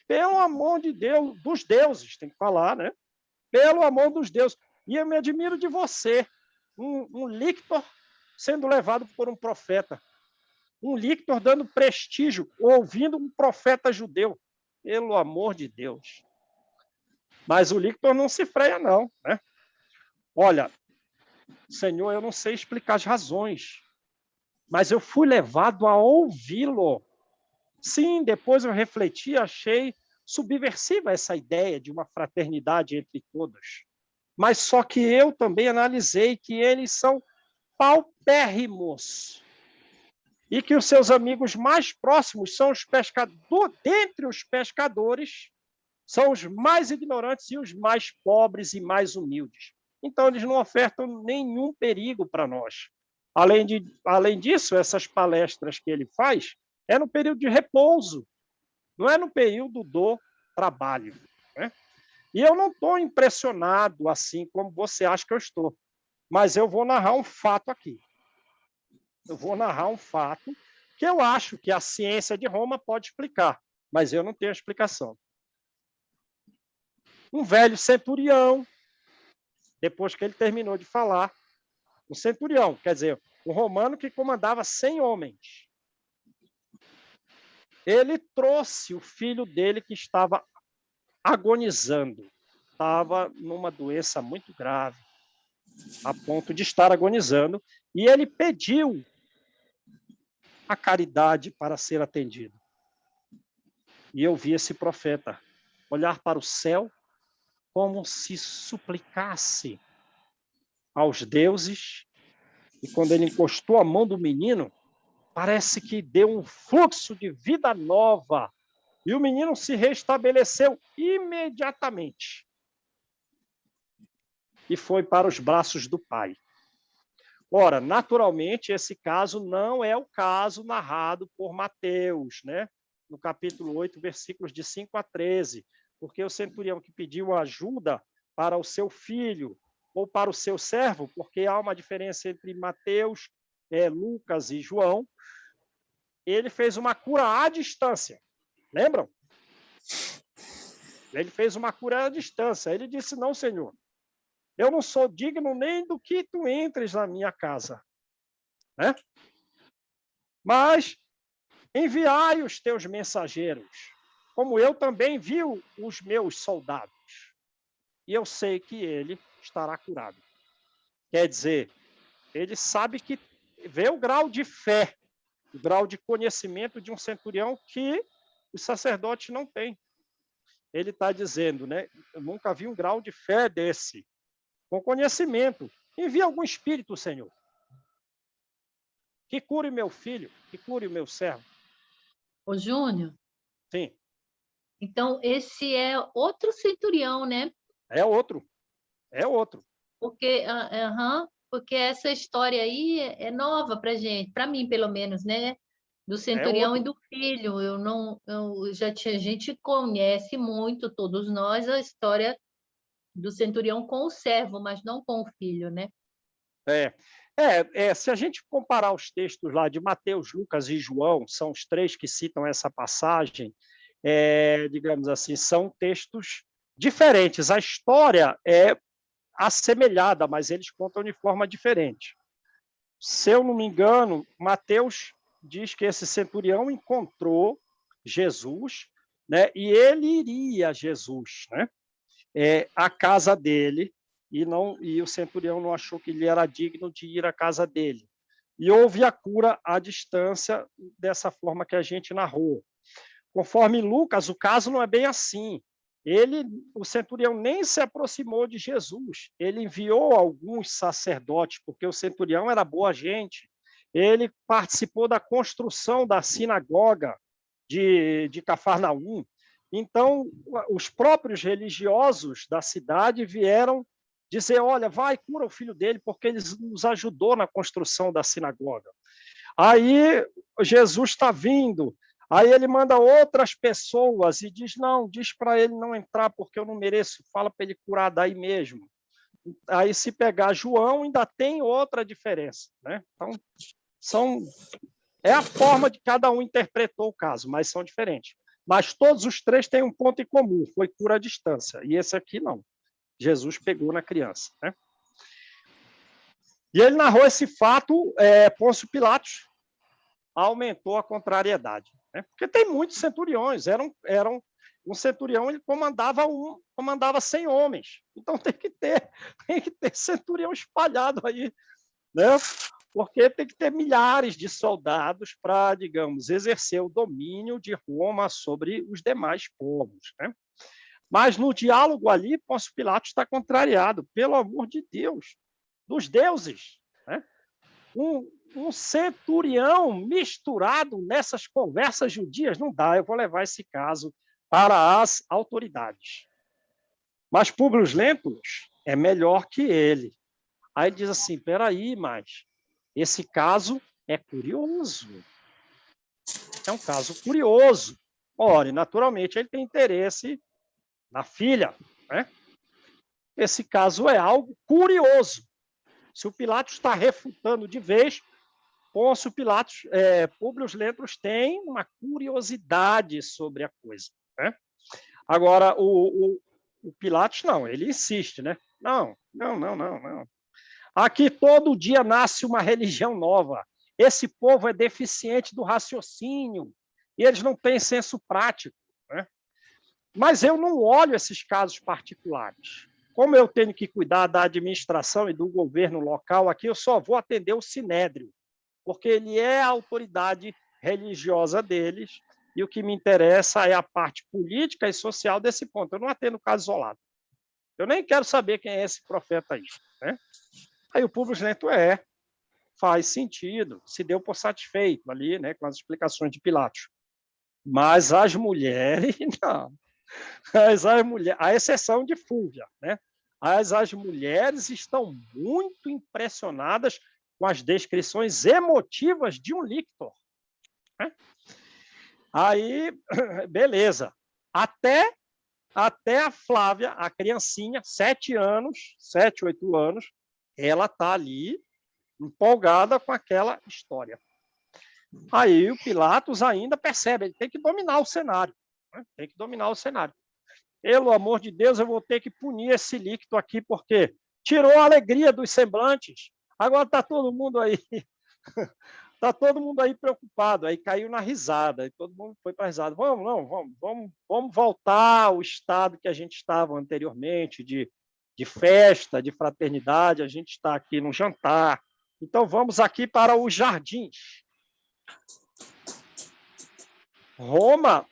Pelo amor de Deus, dos deuses, tem que falar, né? Pelo amor dos deuses. E eu me admiro de você, um lictor sendo levado por um profeta, um lictor dando prestígio, ouvindo um profeta judeu. Pelo amor de Deus. Mas o lictor não se freia, não, né? Olha, Senhor, eu não sei explicar as razões, mas eu fui levado a ouvi-lo. Sim, depois eu refleti, achei subversiva essa ideia de uma fraternidade entre todos. Mas só que eu também analisei que eles são paupérrimos e que os seus amigos mais próximos são os pescadores, dentre os pescadores, são os mais ignorantes e os mais pobres e mais humildes. Então, eles não ofertam nenhum perigo para nós. Além disso, essas palestras que ele faz é no período de repouso, não é no período do trabalho, né? E eu não estou impressionado assim como você acha que eu estou, mas eu vou narrar um fato aqui. Eu vou narrar um fato que eu acho que a ciência de Roma pode explicar, mas eu não tenho explicação. Um velho centurião, depois que ele terminou de falar, um centurião, quer dizer, um romano que comandava 100 homens. Ele trouxe o filho dele que estava agonizando, estava numa doença muito grave, a ponto de estar agonizando, e ele pediu a caridade para ser atendido. E eu vi esse profeta olhar para o céu como se suplicasse aos deuses, e quando ele encostou a mão do menino, parece que deu um fluxo de vida nova, e o menino se restabeleceu imediatamente. E foi para os braços do pai. Ora, naturalmente, esse caso não é o caso narrado por Mateus, né? No capítulo 8, versículos de 5 a 13, porque o centurião que pediu ajuda para o seu filho ou para o seu servo, porque há uma diferença entre Mateus, Lucas e João, ele fez uma cura à distância. Lembram? Ele fez uma cura à distância. Ele disse, não, Senhor, eu não sou digno nem do que tu entres na minha casa. Né? Mas enviai os teus mensageiros, como eu também vi os meus soldados. E eu sei que ele estará curado. Quer dizer, ele sabe que vê o grau de fé, o grau de conhecimento de um centurião que os sacerdotes não têm. Ele está dizendo, né? Eu nunca vi um grau de fé desse. Com conhecimento. Envia algum espírito, Senhor, que cure meu filho, que cure o meu servo. Ô, Júnior, Sim. então esse é outro centurião, né? É outro. Porque, porque essa história aí é nova para gente, para mim, pelo menos, né? Do centurião e do filho. A gente conhece muito, todos nós, a história do centurião com o servo, mas não com o filho, né? Se a gente comparar os textos lá de Mateus, Lucas e João, são os três que citam essa passagem, digamos assim, são textos diferentes. A história é assemelhada, mas eles contam de forma diferente. Se eu não me engano, Mateus diz que esse centurião encontrou Jesus, né, e ele iria a Jesus, né? A casa dele, e o centurião não achou que ele era digno de ir à casa dele. E houve a cura à distância dessa forma que a gente narrou. Conforme Lucas, o caso não é bem assim. O centurião nem se aproximou de Jesus. Ele enviou alguns sacerdotes, porque o centurião era boa gente. Ele participou da construção da sinagoga de Cafarnaum. Então, os próprios religiosos da cidade vieram dizer, olha, vai, cura o filho dele, porque ele nos ajudou na construção da sinagoga. Aí, Jesus está vindo, aí ele manda outras pessoas e diz, não, diz para ele não entrar, porque eu não mereço, fala para ele curar daí mesmo. Aí, se pegar João, ainda tem outra diferença. Né? Então, é a forma de cada um interpretou o caso, mas são diferentes. Mas todos os três têm um ponto em comum, foi cura à distância. E esse aqui não. Jesus pegou na criança. Né? E ele narrou esse fato, Pôncio Pilatos aumentou a contrariedade. Né? Porque tem muitos centuriões, um centurião ele comandava 100 homens. Então tem que ter centurião espalhado aí, né? Porque tem que ter milhares de soldados para, digamos, exercer o domínio de Roma sobre os demais povos. Né? Mas no diálogo ali, Pôncio Pilatos está contrariado, pelo amor de Deus, dos deuses. Né? Um centurião misturado nessas conversas judias, não dá, eu vou levar esse caso para as autoridades. Mas Públio Lentulus é melhor que ele. Aí diz assim, peraí, mas esse caso é curioso. É um caso curioso. Ora, e naturalmente ele tem interesse na filha. Né? Esse caso é algo curioso. Se o Pilatos está refutando de vez, Pôncio Pilatos, Públio Lentulus tem uma curiosidade sobre a coisa, né? Agora, o Pilatos, não, ele insiste, né? Não. Aqui todo dia nasce uma religião nova. Esse povo é deficiente do raciocínio e eles não têm senso prático, né? Mas eu não olho esses casos particulares. Como eu tenho que cuidar da administração e do governo local aqui, eu só vou atender o Sinédrio, porque ele é a autoridade religiosa deles, e o que me interessa é a parte política e social desse ponto. Eu não atendo caso isolado. Eu nem quero saber quem é esse profeta aí, né? Aí o Públio Lentulus faz sentido, se deu por satisfeito ali, né, com as explicações de Pilatos. Mas as mulheres, não. As mulheres, a exceção de Fúvia, né? As mulheres estão muito impressionadas com as descrições emotivas de um lictor, né? Aí, beleza. Até a Flávia, a criancinha, 7 anos, 7, 8 anos, ela está ali empolgada com aquela história. Aí o Pilatos ainda percebe, ele tem que dominar o cenário, né? Tem que dominar o cenário. Pelo amor de Deus, eu vou ter que punir esse líquido aqui, porque tirou a alegria dos semblantes. Agora está todo mundo aí, está todo mundo aí preocupado. Aí caiu na risada, e todo mundo foi para a risada. Vamos voltar ao estado que a gente estava anteriormente, de festa, de fraternidade. A gente está aqui no jantar. Então vamos aqui para os jardins. Roma,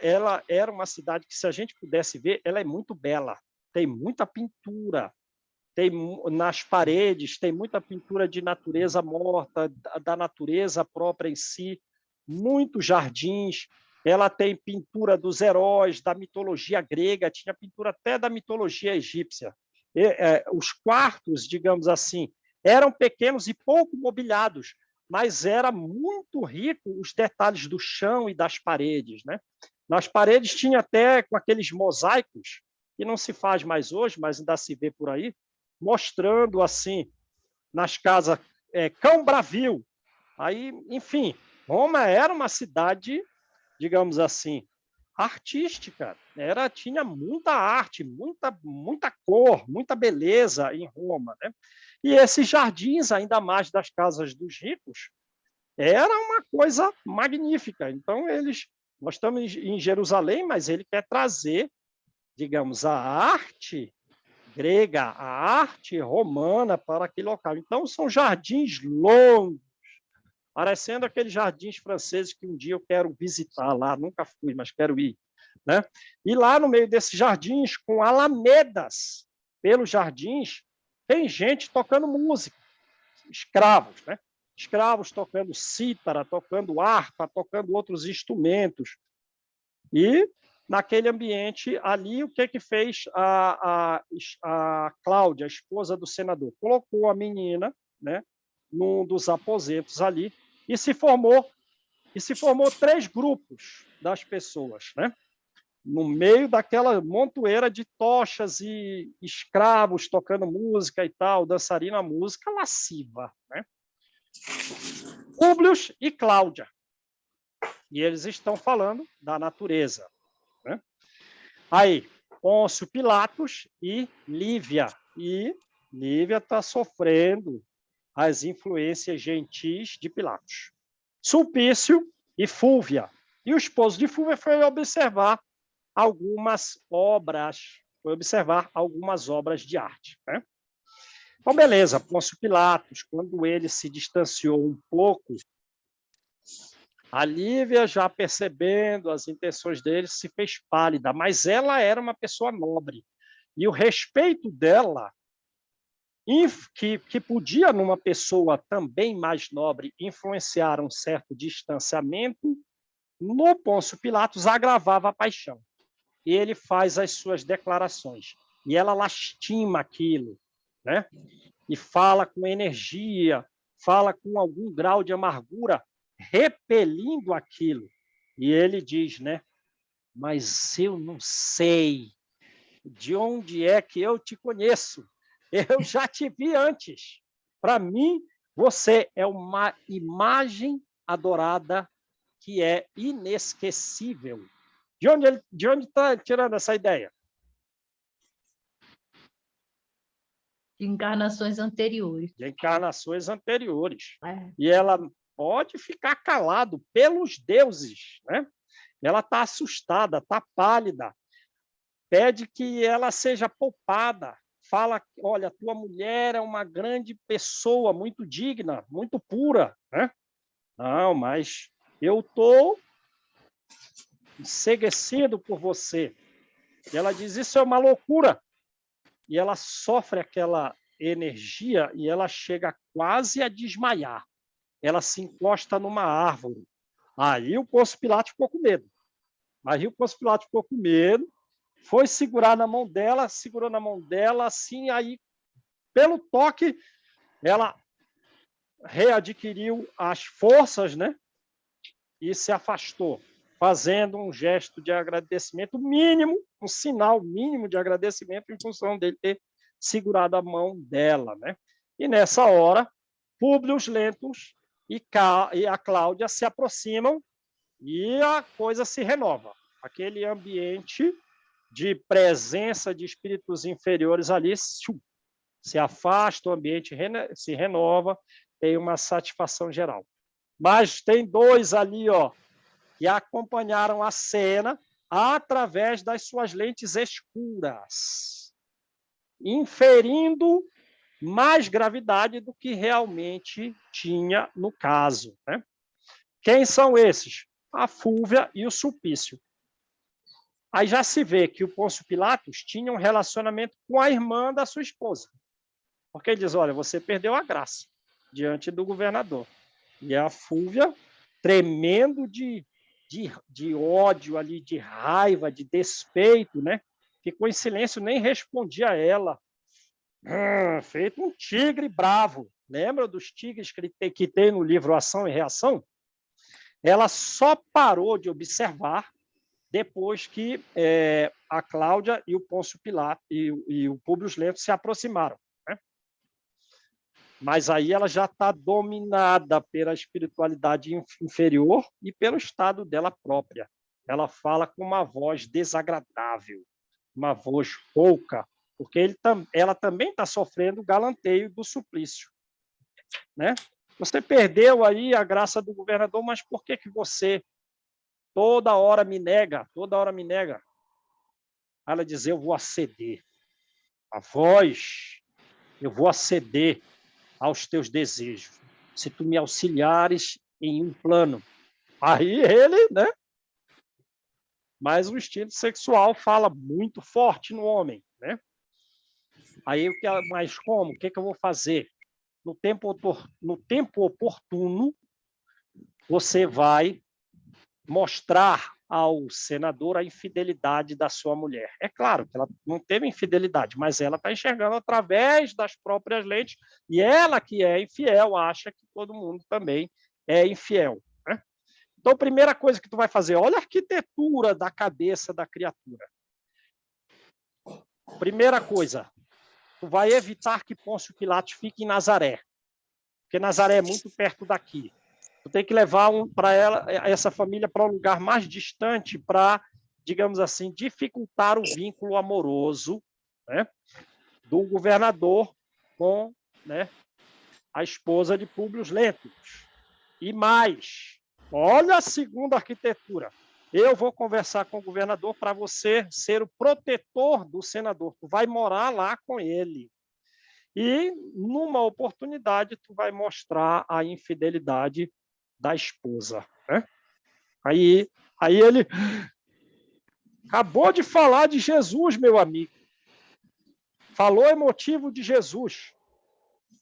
ela era uma cidade que, se a gente pudesse ver, ela é muito bela. Tem muita pintura, tem nas paredes, tem muita pintura de natureza morta, da natureza própria em si, muitos jardins. Ela tem pintura dos heróis, da mitologia grega, tinha pintura até da mitologia egípcia. Os quartos, digamos assim, eram pequenos e pouco mobiliados, mas era muito rico os detalhes do chão e das paredes, né? Nas paredes tinha até com aqueles mosaicos, que não se faz mais hoje, mas ainda se vê por aí, mostrando assim, nas casas, cão bravio. Aí, enfim, Roma era uma cidade, digamos assim, artística. Tinha muita arte, muita cor, muita beleza em Roma, né? E esses jardins, ainda mais das casas dos ricos, era uma coisa magnífica. Então, nós estamos em Jerusalém, mas ele quer trazer, digamos, a arte grega, a arte romana para aquele local. Então, são jardins longos, parecendo aqueles jardins franceses que um dia eu quero visitar lá, nunca fui, mas quero ir, né? E lá no meio desses jardins, com alamedas pelos jardins, tem gente tocando música, escravos, né? Escravos tocando cítara, tocando harpa, tocando outros instrumentos. E, naquele ambiente ali, o que fez a Cláudia, a esposa do senador? Colocou a menina, né, num dos aposentos ali, e se formou 3 grupos das pessoas, né? No meio daquela montoeira de tochas e escravos tocando música e tal, dançarina, música lasciva, né? Públio e Cláudia. E eles estão falando da natureza, né? Aí, Pôncio Pilatos e Lívia. E Lívia está sofrendo as influências gentis de Pilatos. Sulpício e Fúvia. E o esposo de Fúvia foi observar algumas obras de arte, né? Então, beleza, Pôncio Pilatos, quando ele se distanciou um pouco, a Lívia, já percebendo as intenções dele, se fez pálida, mas ela era uma pessoa nobre. E o respeito dela, que podia, numa pessoa também mais nobre, influenciar um certo distanciamento, no Pôncio Pilatos agravava a paixão. E ele faz as suas declarações. E ela lastima aquilo, né? E fala com energia, fala com algum grau de amargura, repelindo aquilo. E ele diz, né? Mas eu não sei de onde é que eu te conheço. Eu já te vi antes. Para mim, Você é uma imagem adorada que é inesquecível. De onde está tirando essa ideia? De encarnações anteriores. De encarnações anteriores. É. E ela pode ficar calado pelos deuses, né? Ela está assustada, está pálida, pede que ela seja poupada, fala, olha, tua mulher é uma grande pessoa, muito digna, muito pura, né? Não, mas eu estou enceguecido por você. E ela diz, isso é uma loucura. E ela sofre aquela energia e ela chega quase a desmaiar. Ela se encosta numa árvore. Aí o Pôncio Pilatos ficou com medo. Aí o Pôncio Pilatos ficou com medo, foi segurar na mão dela, segurou na mão dela, assim, aí, pelo toque, ela readquiriu as forças, né? E se afastou, fazendo um gesto de agradecimento mínimo, um sinal mínimo de agradecimento em função dele ter segurado a mão dela, né? E nessa hora, Públio Lentulus e a Cláudia se aproximam e a coisa se renova. Aquele ambiente de presença de espíritos inferiores ali se afasta, o ambiente se renova, tem uma satisfação geral. Mas tem dois ali, ó, que acompanharam a cena através das suas lentes escuras, inferindo mais gravidade do que realmente tinha no caso, né? Quem são esses? A Fúvia e o Sulpício. Aí já se vê que o Pôncio Pilatos tinha um relacionamento com a irmã da sua esposa. Porque ele diz, olha, você perdeu a graça diante do governador. E a Fúvia, tremendo de ódio ali, de raiva, de despeito, né? Ficou em silêncio, nem respondia a ela. Feito um tigre bravo. Lembra dos tigres que tem no livro Ação e Reação? Ela só parou de observar depois que a Cláudia e o Pôncio Pilatos e o Públio Lentulus se aproximaram, né? Mas aí ela já está dominada pela espiritualidade inferior e pelo estado dela própria. Ela fala com uma voz desagradável, uma voz rouca, porque ela também está sofrendo o galanteio do suplício, né? Você perdeu aí a graça do governador, mas por que você toda hora me nega, toda hora me nega? Ela diz, eu vou aceder. A voz, eu vou aceder aos teus desejos. Se tu me auxiliares em um plano. Aí ele, né? Mas o instinto sexual fala muito forte no homem, né? Aí o que, mas como? O que eu vou fazer? No tempo oportuno, você vai mostrar ao senador a infidelidade da sua mulher. É claro que ela não teve infidelidade, mas ela está enxergando através das próprias lentes, e ela que é infiel acha que todo mundo também é infiel, né? Então, a primeira coisa que tu vai fazer, olha a arquitetura da cabeça da criatura. Primeira coisa, tu vai evitar que Pôncio Pilatos fique em Nazaré, porque Nazaré é muito perto daqui. Tu tem que levar essa família para um lugar mais distante para, digamos assim, dificultar o vínculo amoroso, né, do governador com, né, a esposa de Públio Lentulus. E mais, olha a segunda arquitetura. Eu vou conversar com o governador para você ser o protetor do senador. Tu vai morar lá com ele. E, numa oportunidade, tu vai mostrar a infidelidade da esposa, né? Aí ele acabou de falar de Jesus, meu amigo. Falou emotivo de Jesus.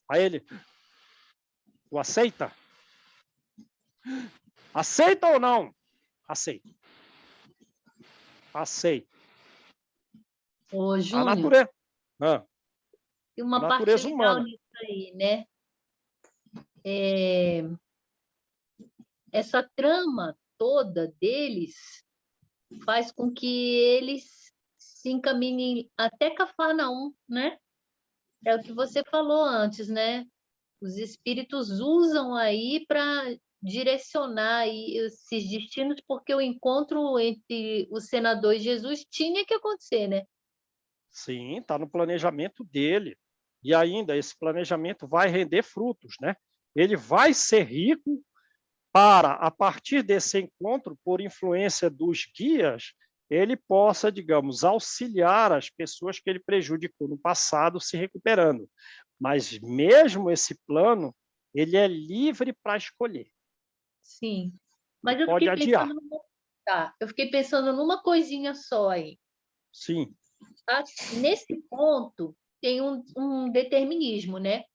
Aí ele, tu aceita? Aceita ou não? Aceito. Aceito. Ô, A Júnior, natureza. tem uma a parte natureza legal humana. nisso aí, né? Essa trama toda deles faz com que eles se encaminhem até Cafarnaum, né? É o que você falou antes, né? os espíritos usam aí para direcionar aí esses destinos, porque o encontro entre o senador e Jesus tinha que acontecer, né? Sim, está no planejamento dele. E ainda esse planejamento vai render frutos, né? Ele vai ser rico para, a partir desse encontro, por influência dos guias, ele possa, digamos, auxiliar as pessoas que ele prejudicou no passado se recuperando. Mas mesmo esse plano, ele é livre para escolher. Sim. Mas eu Pode fiquei adiar. pensando eu fiquei pensando numa coisinha só aí. Sim. Tá? Nesse ponto, tem um determinismo, né?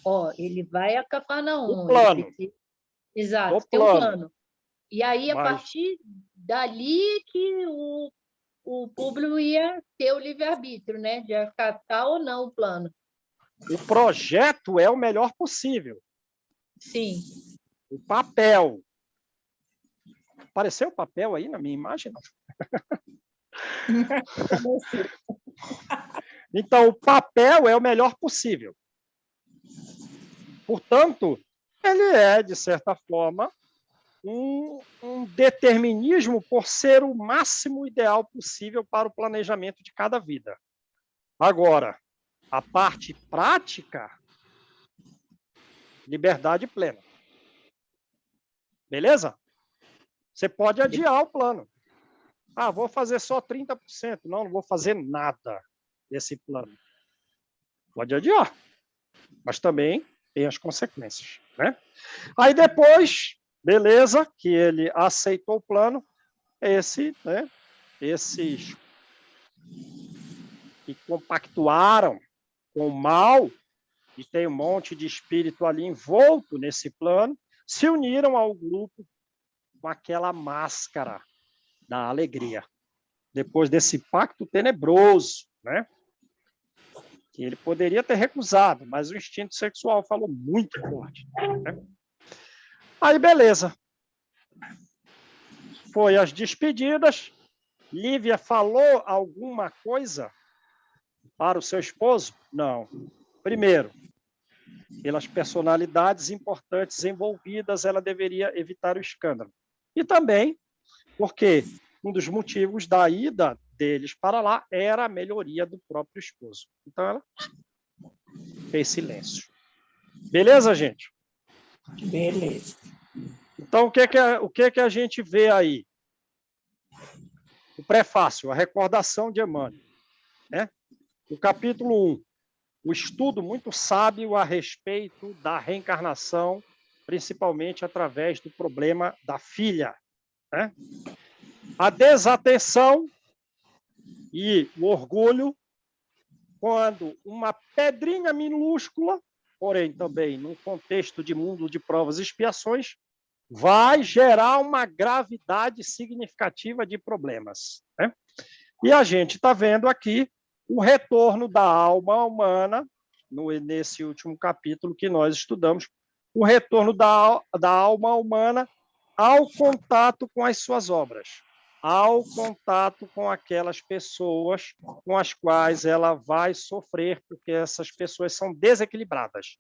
Ó, ele vai a Cafarnaum. O plano. Exato, O tem um plano. plano. E aí, a Mas partir dali que o Públio ia ter o livre-arbítrio, né? De acatar ou não o plano. o projeto é o melhor possível. Sim. O papel. Apareceu o papel aí na minha imagem? Então, o papel é o melhor possível. Portanto, ele é, de certa forma, um determinismo por ser o máximo ideal possível para o planejamento de cada vida. Agora, a parte prática, liberdade plena. Beleza? Você pode adiar o plano. Ah, vou fazer só 30%. Não vou fazer nada desse plano. Pode adiar. Mas também tem as consequências, né? Aí depois, beleza, que ele aceitou o plano, esses que compactuaram com o mal, e tem um monte de espírito ali envolto nesse plano, se uniram ao grupo com aquela máscara da alegria. Depois desse pacto tenebroso, né? Que ele poderia ter recusado, mas o instinto sexual falou muito forte. Né? Aí, beleza. Foi as despedidas. Lívia falou alguma coisa para o seu esposo? Não. Primeiro, pelas personalidades importantes envolvidas, ela deveria evitar o escândalo. E também porque um dos motivos da ida deles para lá era a melhoria do próprio esposo. Então, ela fez silêncio. Beleza, gente? Beleza. Então, o que a gente vê aí? O prefácio, a recordação de Emmanuel. Né? O capítulo 1, o estudo muito sábio a respeito da reencarnação, principalmente através do problema da filha. Né? A desatenção e o orgulho, quando uma pedrinha minúscula, porém também num contexto de mundo de provas e expiações, vai gerar uma gravidade significativa de problemas. Né? E a gente está vendo aqui o retorno da alma humana, nesse último capítulo que nós estudamos, o retorno da alma humana ao contato com as suas obras, ao contato com aquelas pessoas com as quais ela vai sofrer, porque essas pessoas são desequilibradas.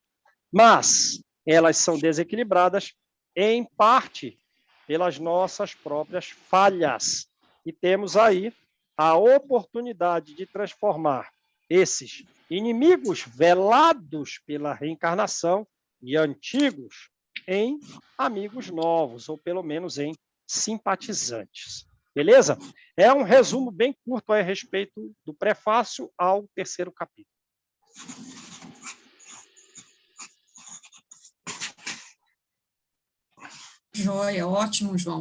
Mas elas são desequilibradas, em parte, pelas nossas próprias falhas. E temos aí a oportunidade de transformar esses inimigos velados pela reencarnação e antigos em amigos novos, ou pelo menos em simpatizantes. Beleza? É um resumo bem curto a respeito do prefácio ao terceiro capítulo. Joia, ótimo, João.